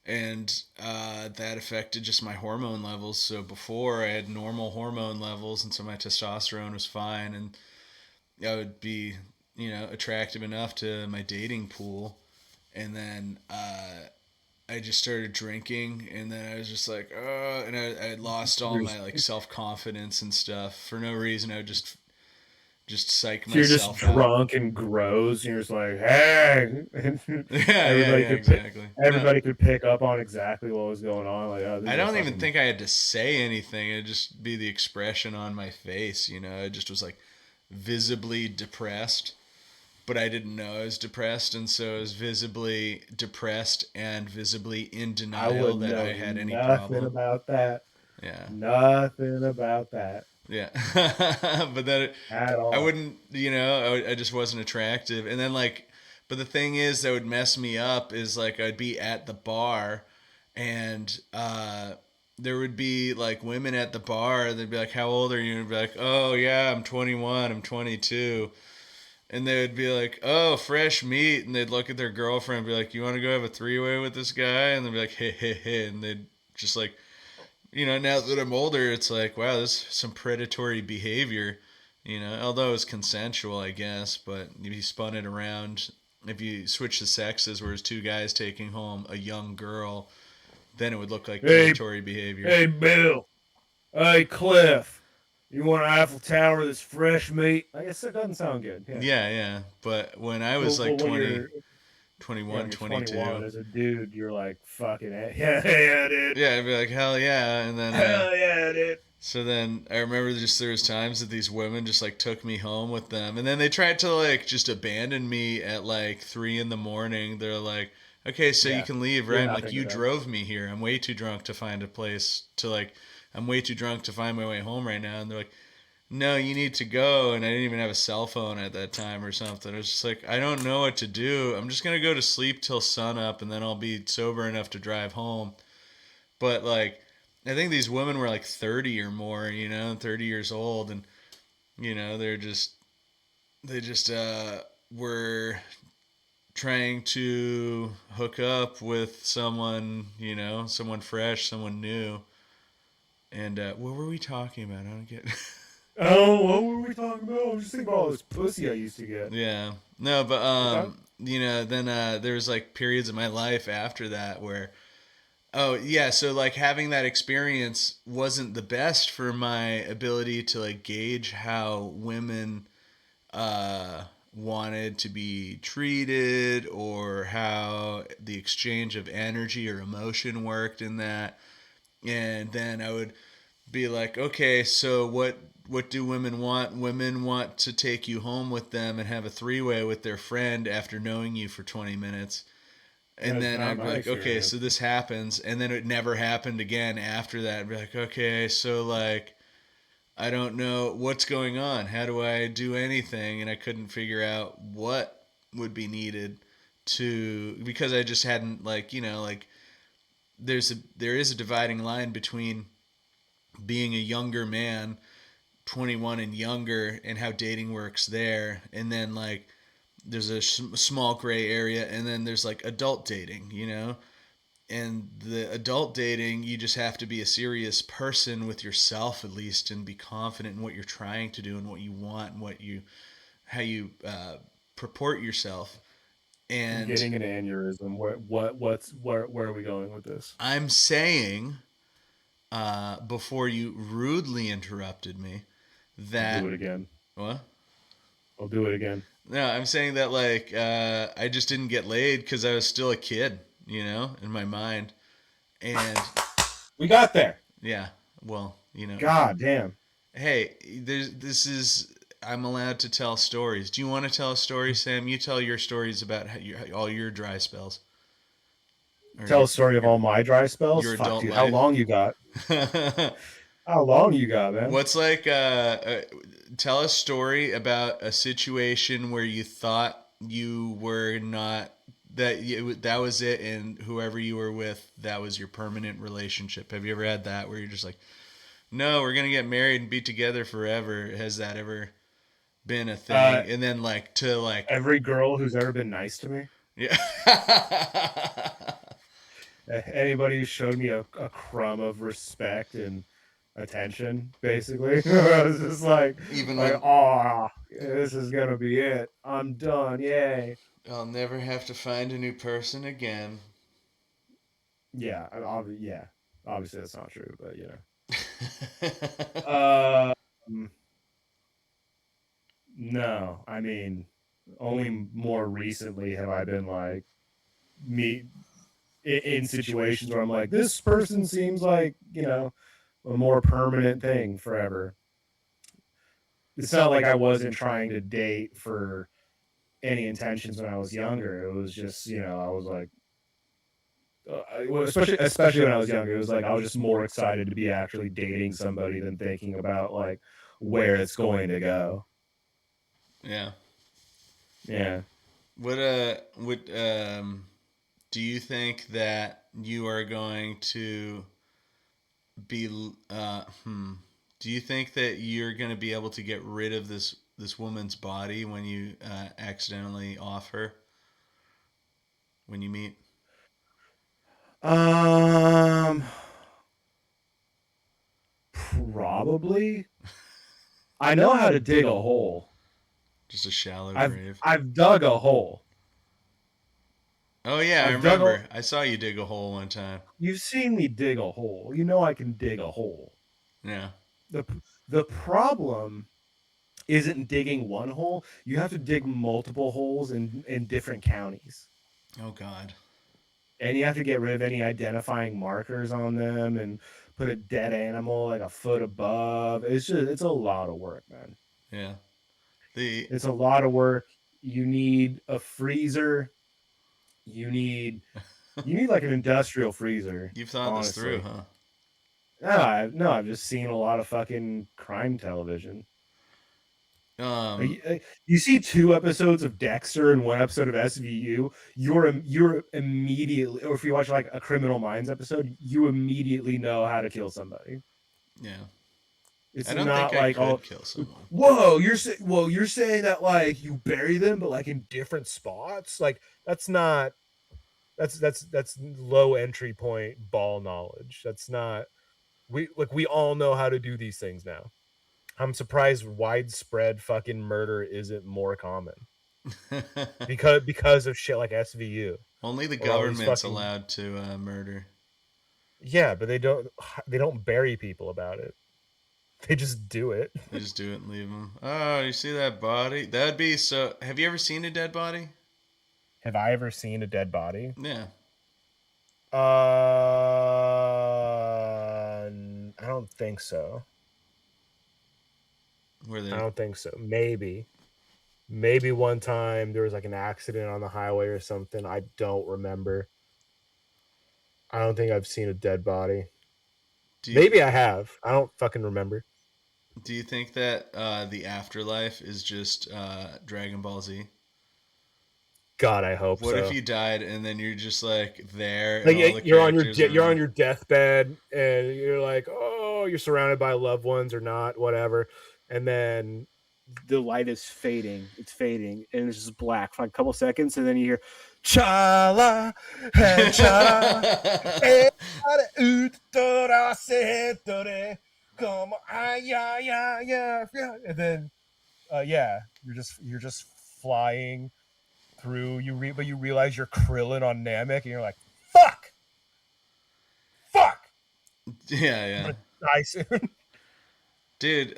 and that affected just my hormone levels. So before I had normal hormone levels, and so my testosterone was fine, and I would be, attractive enough to my dating pool. And then I just started drinking, and then I was just like, oh, and I lost all
You're
my like self confidence and stuff for no reason. I would just psych
So you're just
myself out.
drunk and gross, and you're just like, "Hey!" And
Yeah, yeah,
everybody
yeah,
could pick,
exactly. No,
everybody could pick up on exactly what was going on. Like, oh, this
I
is a
don't even
fucking
think I had to say anything. It'd just be the expression on my face. I just was like visibly depressed, but I didn't know I was depressed, and so I was visibly depressed and visibly in
I
denial
wouldn't
that I
know
had any
nothing
problem.
about that.
Yeah,
Nothing about that
yeah. But then
at
I
all.
wouldn't, I just wasn't attractive. And then like, but the thing is that would mess me up is like I'd be at the bar, and there would be like women at the bar. They'd be like, "How old are you?" And I'd be like, "Oh yeah, I'm 21. I'm 22." And they would be like, "Oh, fresh meat," and they'd look at their girlfriend and be like, "You want to go have a three-way with this guy?" And they'd be like, "Hey, hey, hey," and they'd just like, now that I'm older, it's like, wow, this is some predatory behavior. Although it's consensual, I guess, but if you spun it around, if you switch the sexes, where it's two guys taking home a young girl, then it would look like
Hey,
predatory behavior.
hey, Bill. Hey, Cliff. You want an Eiffel Tower that's fresh meat? I guess that doesn't sound good. Yeah.
Yeah, yeah. But when I was
But
like
when
20,
you're yeah,
21,
when you're
22,
21 as a dude, you're like, fucking yeah, yeah, dude.
yeah, I'd be like, hell yeah. And then,
Hell yeah, dude.
so then I remember just there was times that these women just like took me home with them, and then they tried to like just abandon me at like 3 in the morning. They're like, "Okay, so you
Yeah,
can leave, right?"
you're
I'm like,
nothing to
"You
them.
drove me here. I'm way too drunk to find a place to like. I'm way too drunk to find my way home right now." And they're like, "No, you need to go." And I didn't even have a cell phone at that time or something. I was just like, "I don't know what to do. I'm just gonna go to sleep till sun up, and then I'll be sober enough to drive home." But like, I think these women were like 30 or more, 30 years old, and they just were trying to hook up with someone, someone fresh, someone new. And what were we talking about? I don't get.
Oh, what were we talking about? I was just thinking about all this pussy I used to get.
Yeah, no, but
Okay.
then there was like periods of my life after that where, oh yeah, so like having that experience wasn't the best for my ability to like gauge how women wanted to be treated, or how the exchange of energy or emotion worked in that. And then I would be like, okay, so what do women want? Women want to take you home with them and have a three-way with their friend after knowing you for 20 minutes. And
That's
then
not
I'd be
my
like, okay, so
experience.
this happens, and then it never happened again after that. I'd be like, okay, so like I don't know what's going on. How do I do anything? And I couldn't figure out what would be needed to, because I just hadn't like, like there is a dividing line between being a younger man, 21 and younger, and how dating works there, and then like there's a small gray area, and then there's like adult dating, and the adult dating, you just have to be a serious person with yourself at least, and be confident in what you're trying to do and what you want and how you purport yourself.
I'm
And
getting an aneurysm. Where are we going with this?
I'm saying, before you rudely interrupted me,
I'll do
that
it again.
what?
I'll do it again.
No, I'm saying that like I just didn't get laid because I was still a kid, in my mind. And
We got there.
yeah, well,
God damn.
hey, I'm allowed to tell stories. Do you want to tell a story, Sam? You tell your stories about all your dry spells, or
Tell a story of
your,
all my dry spells.
your
Fuck,
adult
dude. How
life.
long you got? How long you got, man?
What's like? Tell a story about a situation where you thought you were not, that was it, and whoever you were with, that was your permanent relationship. Have you ever had that where you're just like, no, we're gonna get married and be together forever? Has that ever been a
Uh,
thing? And then like to like,
every girl who's ever been nice to me.
yeah.
Anybody who showed me a crumb of respect and attention, basically, I was just
Even
like,
when
oh, this is gonna be it. I'm done. Yay.
I'll never have to find a new person again.
Yeah, yeah. Obviously, that's not true, but Uh, mm, no, I mean, only more recently have I been like me in situations where I'm like, this person seems like a more permanent thing forever. It's not like I wasn't trying to date for any intentions when I was younger. It was just I was like, well, especially when I was younger, it was like I was just more excited to be actually dating somebody than thinking about like where it's going to go.
Yeah.
Yeah.
What do you think that you are going to be do you think that you're going to be able to get rid of this woman's body when you accidentally off her when you meet?
Um, Probably. I know how to dig a hole.
Just a shallow
I've
grave.
I've dug a hole.
Oh yeah, I
I've dug a.
remember. I saw you dig a hole one time.
You've seen me dig a hole. You know I can dig a hole.
Yeah.
the The problem isn't digging one hole. You have to dig multiple holes in different counties,
Oh God.
and you have to get rid of any identifying markers on them and put a dead animal like a foot above. It's a lot of work, man.
Yeah. The
It's a lot of work. You need a freezer. You need like an industrial freezer,
You've thought this through,
honestly.
huh?
No, I've just seen a lot of fucking crime television.
Um.
You see 2 episodes of Dexter and 1 episode of SVU, you're immediately, or if you watch like a Criminal Minds episode, you immediately know how to kill somebody.
Yeah.
It's
I don't think
not
I
like, oh,
could kill someone.
whoa, you're saying that like you bury them, but like in different spots. Like that's not that's low entry point ball knowledge. That's not we all know how to do these things now. I'm surprised widespread fucking murder isn't more common because of shit like SVU
Only the
or all these
government's
fucking
allowed to murder.
yeah, but they don't bury people about it. They just do it.
They just do it and leave them. Oh, you see that body? That'd be so. Have you ever seen a dead body?
Have I ever seen a dead body?
Yeah.
I don't think so.
Where
I
they?
don't think so. Maybe one time there was like an accident on the highway or something. I don't remember. I don't think I've seen a dead body.
Do you
Maybe I have. I don't fucking remember.
do you think that the afterlife is just Dragon Ball Z?
God, I hope
What if
so.
you died and then you're just like there and
Like
all the
you're on
characters
your deathbed and you're like, oh, you're surrounded by loved ones or not, whatever, and then the light is fading. It's fading, and it's just black for like a couple seconds, and then you hear chala and chala. Come on, yeah. And then, yeah, you're just flying through. But you realize you're Krillin on Namek, and you're like, fuck.
Yeah,
I'm
yeah.
gonna die soon.
Dude,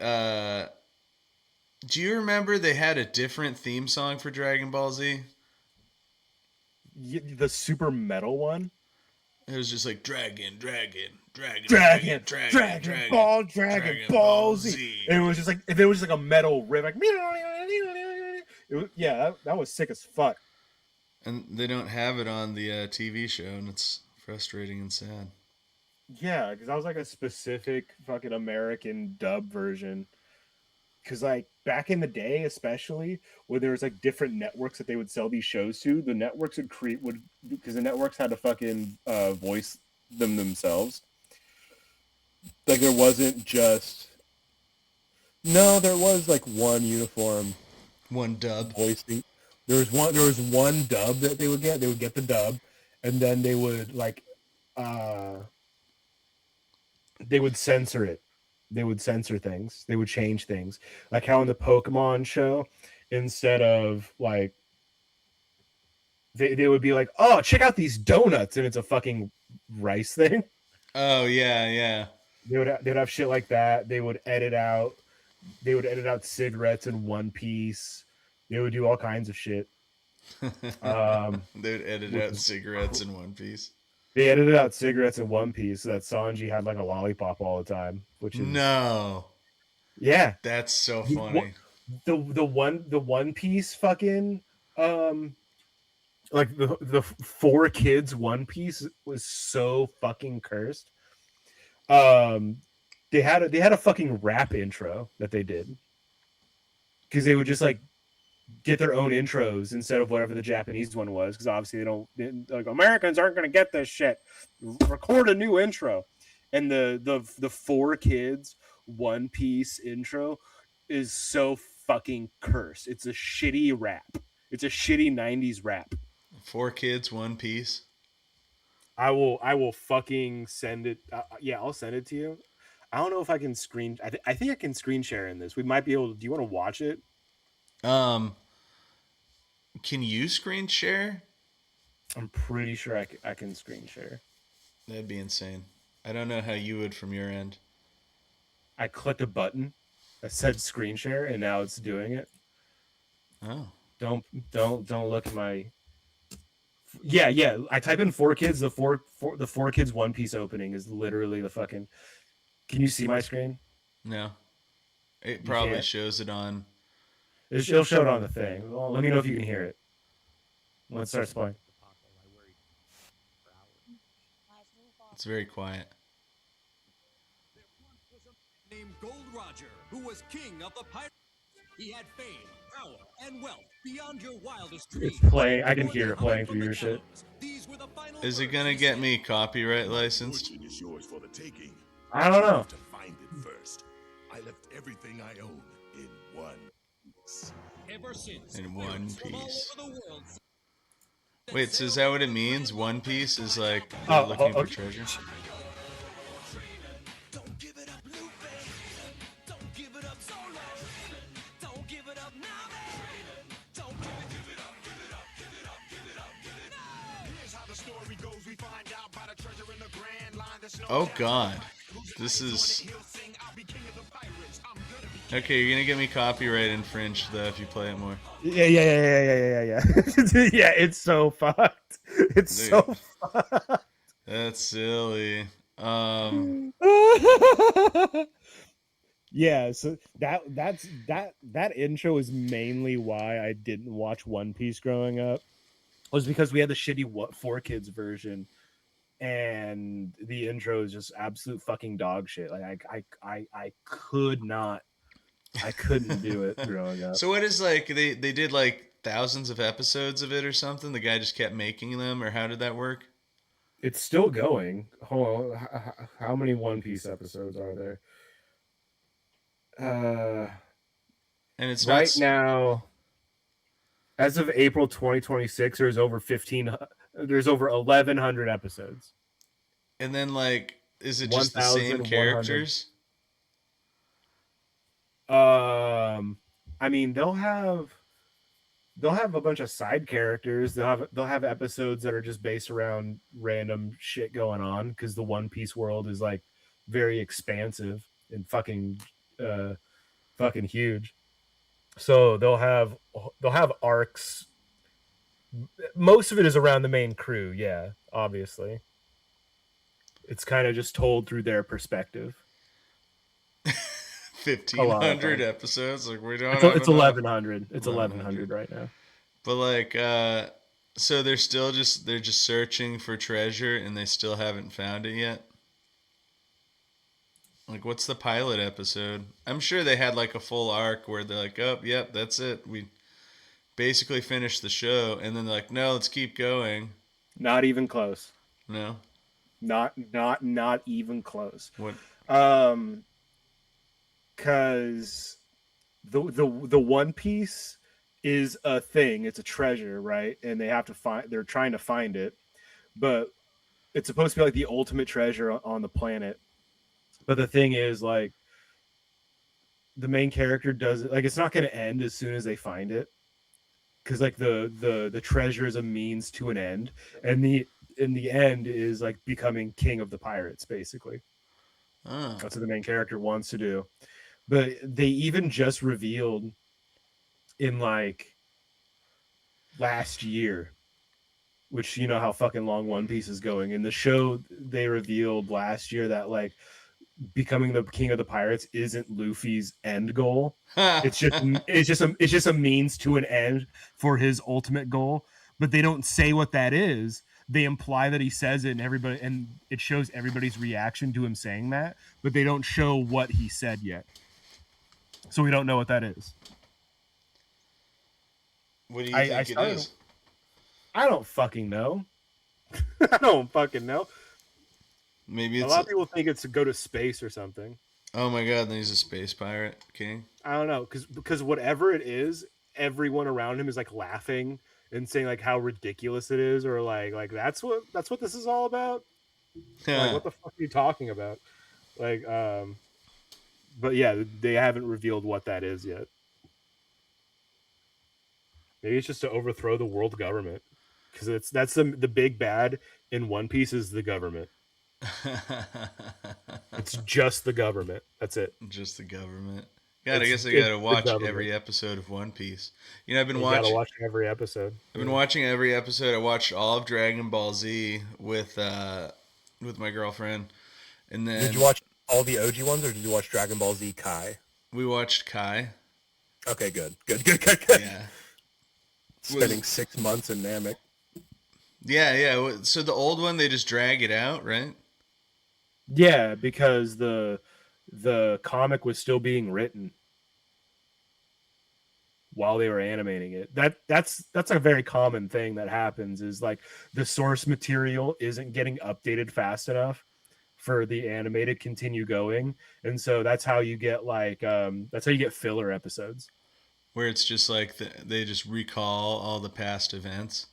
do you remember they had a different theme song for Dragon Ball Z?
The super metal one.
It was just like dragon, dragon, dragon, dragon,
Dragon,
dragon, dragon,
Dragon
Dragon
Ball
Ball
Z.
Z.
And it was just like if it was like a metal riff, like yeah, that was sick as fuck.
And they don't have it on the TV show, and it's frustrating and sad.
Yeah, because that was like a specific fucking American dub version. Because like back in the day, especially where there was like different networks that they would sell these shows to, the networks would because the networks had to fucking voice them themselves. Like there wasn't just no, there was like one uniform
One dub.
voicing. There was one dub that they would get. They would get the dub, and then they would like they would censor it. They would censor things. They would change things. Like how in the Pokemon show, instead of like they would be like, oh, check out these donuts, and it's a fucking rice thing.
Oh yeah, yeah.
They'd have shit like that. They would edit out cigarettes in One Piece. They would do all kinds of shit.
They'd edit
Which
out
is
cigarettes in One Piece.
They edited out cigarettes in One Piece so that Sanji had like a lollipop all the time, which is
No,
yeah.
that's so
He-
funny.
the One Piece fucking like the four kids One Piece was so fucking cursed. They had a fucking rap intro that they did because they would just like get their own intros instead of whatever the Japanese one was, because obviously like Americans aren't going to get this shit. Record a new intro, and the four kids One Piece intro is so fucking cursed. It's a shitty rap. It's a shitty '90s rap.
Four kids, One Piece.
I will fucking send it. Yeah, I'll send it to you. I don't know if I can screen. I think I can screen share in this. We might be able to. Do you want to watch it?
Can you screen share?
I'm pretty sure I can screen share.
That'd be insane. I don't know how you would from your end.
I clicked a button that said screen share, and now it's doing it.
Oh,
Don't look at my. Yeah. I type in four kids. The four kids One Piece opening is literally the fucking. Can you see my screen?
no. It
You
probably
can't.
shows it on.
It'll show it on the thing. Well, let me know if you can hear it. When it starts playing.
It's very quiet.
Named Gold Roger, who was king of the pirates. He had fame, power, and wealth beyond your wildest dreams.
It's playing. I can hear it playing through your shit.
Is it gonna get me copyright licensed?
Fortune is yours for the taking.
I don't
You
know.
have to find it first. I left everything I own in one piece.
Ever since,
In One
pirates from all
Piece.
over the world
Wait, so is that what it means? One Piece is like
Oh,
looking for
okay.
treasure?
Don't give it up, Lupe. Don't give it up so long. Don't give it up now, man. Don't give it up, give it up, give it up, give it up, give it up.
Here's how the story goes. We find out about a treasure in the Grand Line. There's no
Oh
doubt.
God, this is.
He'll sing, I'll be king of the pirates. I'm gonna be king.
Okay, you're gonna get me copyright infringed though if you play it more.
Yeah. Yeah, it's so fucked. It's so fucked.
That's silly.
Yeah, so that intro is mainly why I didn't watch One Piece growing up. Was because we had the shitty Four Kids version, and the intro is just absolute fucking dog shit. Like I couldn't do it growing up.
So what is like they did like thousands of episodes of it or something? The guy just kept making them, or how did that work?
It's still going. Hold on, how many One Piece episodes are there?
And it's
Right
not
now, as of April 2026, there's over 1,100 episodes.
And then like, is it just the same
1,100.
characters?
I mean, they'll have a bunch of side characters. They'll have episodes that are just based around random shit going on, because the One Piece world is like very expansive and fucking huge. So they'll have arcs. Most of it is around the main crew, yeah, obviously. It's kind of just told through their perspective.
1,500 episodes. Like we don't.
It's 1,100. It's 1,100 right now.
But like, so they're just searching for treasure, and they still haven't found it yet. Like, what's the pilot episode? I'm sure they had like a full arc where they're like, "Oh, yep, that's it. We basically finished the show," and then they're like, "No, let's keep going."
Not even close.
No.
Not even close.
What?
Because the One Piece is a thing. It's a treasure, right? And they're trying to find it. But it's supposed to be like the ultimate treasure on the planet. But the thing is, like, the main character does it. Like, it's not going to end as soon as they find it, because like the treasure is a means to an end, and the in the end is like becoming king of the pirates. Basically,
Oh.
that's what the main character wants to do. But they even just revealed in like last year, which you know how fucking long One Piece is going. In the show, they revealed last year that like becoming the king of the pirates isn't Luffy's end goal. It's just a means to an end for his ultimate goal. But they don't say what that is. They imply that he says it, and everybody, and it shows everybody's reaction to him saying that. But they don't show what he said yet, so we don't know what that is.
What do you think it is?
I don't fucking know. I don't fucking know.
Maybe
A
it's
lot of people think it's to go to space or something.
Oh my god, then he's a space pirate king.
I don't know, because whatever it is, everyone around him is like laughing and saying like how ridiculous it is, or like that's what this is all about. Like, what the fuck are you talking about? Like, but yeah, they haven't revealed what that is yet. Maybe it's just to overthrow the world government, because that's the big bad in One Piece is the government. It's just the government. That's it.
Just the government. God, I
It's-
guess I gotta
it's the
watch
government.
every episode of One Piece. You know, I've been
You gotta
watching.
watch every episode.
I've been watching every episode. I watched all of Dragon Ball Z with my girlfriend, and then
Did you watch all the OG ones, or did you watch Dragon Ball Z Kai?
we watched Kai.
Okay, good.
Yeah,
Spending 6 months in Namek.
yeah. So the old one, they just drag it out, right?
Yeah, because the comic was still being written while they were animating it. That's a very common thing that happens, is like the source material isn't getting updated fast enough for the anime to continue going, and so that's how you get like that's how you get filler episodes.
Where it's just like they just recall all the past events.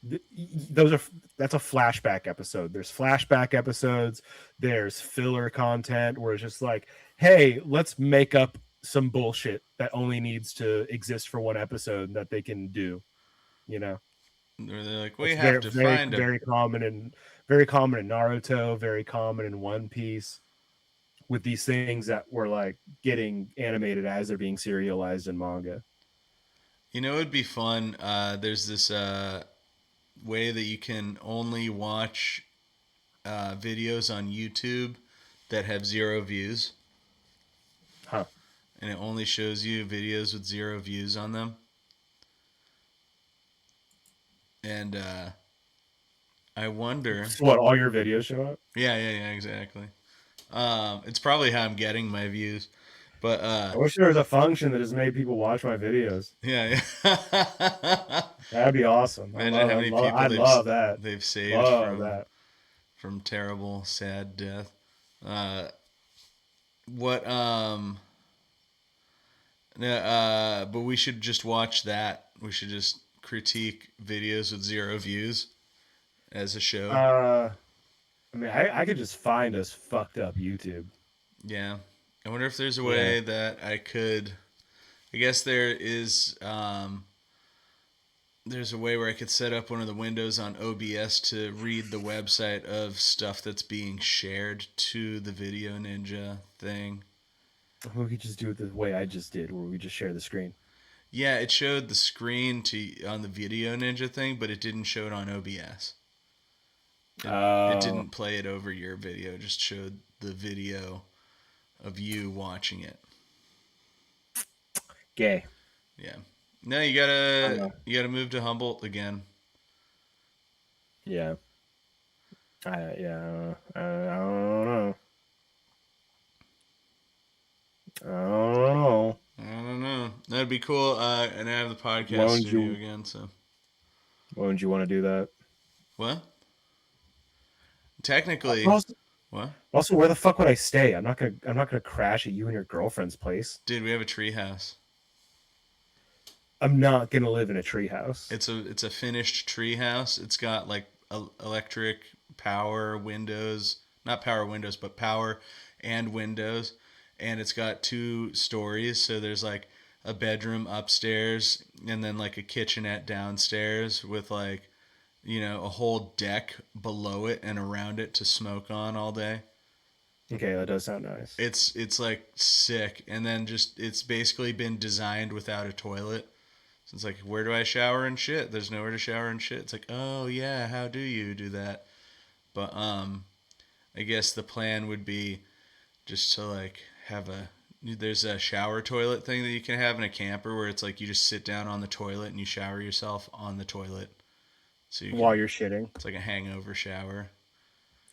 That's a flashback episode. There's flashback episodes, there's filler content where it's just like, hey, let's make up some bullshit that only needs to exist for one episode that they can do, you know.
Where they're like, we
It's
have to find a
very common in Naruto, very common in One Piece, with these things that were like getting animated as they're being serialized in manga.
You know, it'd be fun. There's this way that you can only watch videos on YouTube that have 0 views.
Huh.
And it only shows you videos with 0 views on them. And I wonder.
So what, all your videos show up?
Yeah, exactly. It's probably how I'm getting my views. But
I wish there was a function that just made people watch my videos.
yeah.
That'd be awesome.
Imagine how many people
I love that.
they've saved
Love that.
from terrible, sad death. But we should just watch that. We should just critique videos with 0 views as a show.
I mean, I could just find us fucked up YouTube.
Yeah. I wonder if there's a way that I could. I guess there is. There's a way where I could set up one of the windows on OBS to read the website of stuff that's being shared to the Video Ninja thing.
We could just do it the way I just did, where we just share the screen.
Yeah, it showed the screen on the Video Ninja thing, but it didn't show it on OBS. It didn't play it over your video. It just showed the video of you watching it.
Gay.
Yeah. No, you gotta move to Humboldt again.
Yeah. I don't know. I don't know.
That'd be cool. And I have the podcast
Why don't
studio
you-
again. So
Why would you want to do that?
what? Technically,
Also,
what?
where the fuck would I stay? I'm not gonna crash at you and your girlfriend's place.
Dude, we have a tree house.
I'm not gonna live in a treehouse.
It's a finished tree house. It's got like electric power windows, not power windows, but power and windows. And it's got 2 stories. So there's like a bedroom upstairs and then like a kitchenette downstairs with like, you know, a whole deck below it and around it to smoke on all day.
Okay, that does sound nice.
It's like sick. And then just it's basically been designed without a toilet. So it's like, where do I shower and shit? There's nowhere to shower and shit. It's like, oh yeah, how do you do that? But I guess the plan would be just to like have there's a shower toilet thing that you can have in a camper where it's like you just sit down on the toilet and you shower yourself on the toilet. So
While you're shitting.
It's like a hangover shower.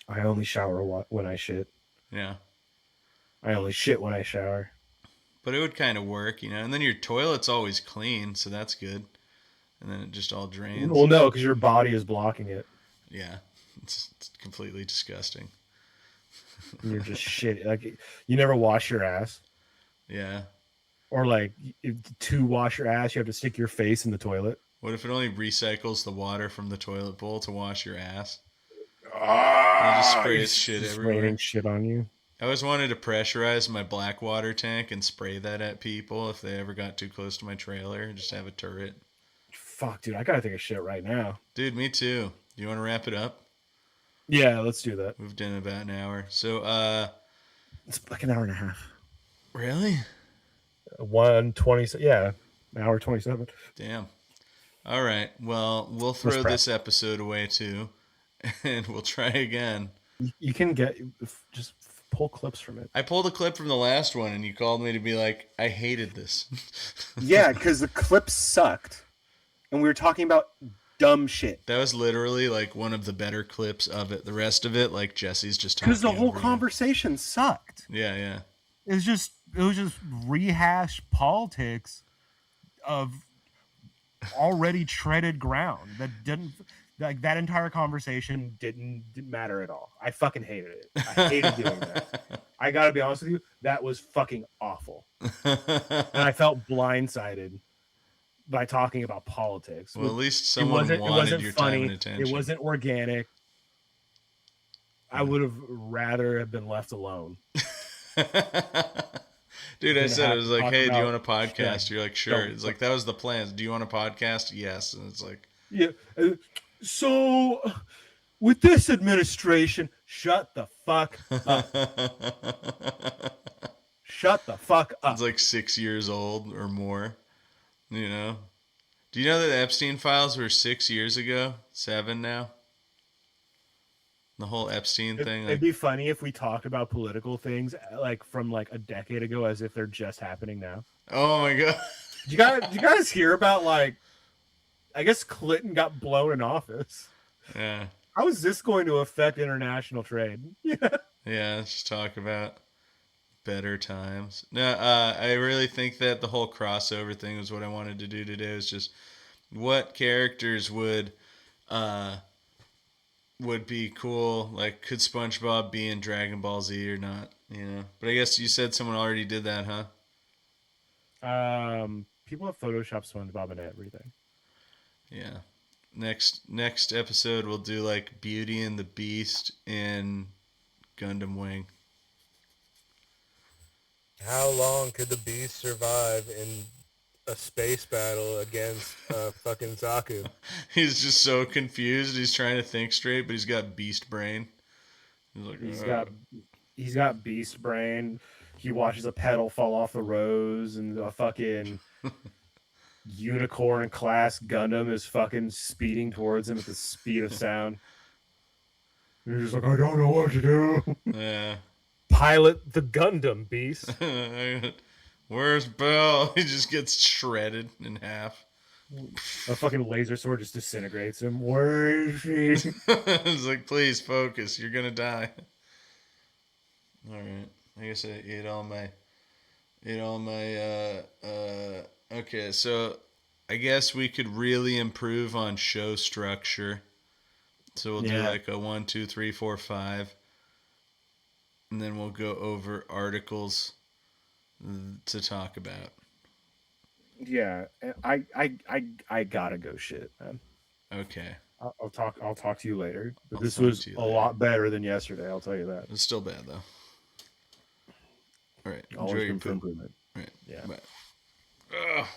I only shower when I shit.
Yeah.
I only shit when I shower.
But it would kind of work, you know. And then your toilet's always clean, so that's good. And then it just all drains.
Well, no, because your body is blocking it.
Yeah. It's completely disgusting.
And you're just shit. Like, you never wash your ass.
Yeah.
Or like, to wash your ass, you have to stick your face in the toilet.
What if it only recycles the water from the toilet bowl to wash your ass?
Ah,
You just spray shit
just
everywhere.
raining shit on you.
I always wanted to pressurize my black water tank and spray that at people if they ever got too close to my trailer. Just have a turret.
Fuck, dude, I gotta take a shit right now.
Dude, me too. Do you want to wrap it up?
Yeah, let's do that.
We've done about an hour. So,
It's like an hour and a half.
really?
1:20. Yeah, an hour 27.
Damn. All right. Well, we'll throw
prep.
this episode away too, and we'll try again.
You can just pull clips from it.
I pulled a clip from the last one, and you called me to be like, I hated this.
Yeah, because the clip sucked, and we were talking about dumb shit.
That was literally like one of the better clips of it. The rest of it, like Jesse's just talking
Because the whole
over you.
conversation sucked.
Yeah, yeah.
It was just rehashed politics of already treaded ground that didn't, like, that entire conversation didn't matter at all. I fucking hated it. I hated doing that. I gotta be honest with you, that was fucking awful. And I felt blindsided by talking about politics.
Well, at least someone wanted your time and attention.
It wasn't organic. I would have rather have been left alone.
Dude, I said, it was like, hey, do you want a
about
podcast?
shit.
You're like, sure.
Don't.
It's like, that was the plan. Do you want a podcast? Yes. And it's like,
Yeah. So, with this administration, shut the fuck up. Shut the fuck up.
it's like 6 years old or more, you know? Do you know that the Epstein files were 6 years ago? 7 now? The whole Epstein thing.
It'd be funny if we talked about political things like from like a decade ago as if they're just happening now.
Oh my God.
Did you guys hear about, like, I guess Clinton got blown in office?
Yeah.
How is this going to affect international trade? Yeah.
Yeah, let's just talk about better times. No, I really think that the whole crossover thing was what I wanted to do today. Was just what characters would be cool. Like, could SpongeBob be in Dragon Ball Z or not? You know, but I guess you said someone already did that, huh?
People have photoshopped SpongeBob and everything.
Yeah. Next episode we'll do like Beauty and the Beast in Gundam Wing.
How long could the Beast survive in a space battle against fucking Zaku?
He's just so confused. He's trying to think straight, but he's got beast brain. He's like,
He's got beast brain. He watches a petal fall off the rose, and a fucking unicorn class Gundam is fucking speeding towards him at the speed of sound. And he's just like, I don't know what to do.
yeah.
Pilot the Gundam, Beast.
Where's Bell? He just gets shredded in half.
A fucking laser sword just disintegrates him. Where is he?
It's like, please focus. You're gonna die. All right. I guess I ate all my. Okay, so I guess we could really improve on show structure. So we'll do like a 1, 2, 3, 4, 5, and then we'll go over articles to talk about.
Yeah, I gotta go shit, man.
Okay.
I'll talk to you later. But
I'll
this
talk
was
to you
a
later.
lot better than yesterday. I'll tell you that.
It's still bad though. All right. Enjoy
Always
your
room for
poop.
improvement.
All right.
Yeah.
Bye. Ugh.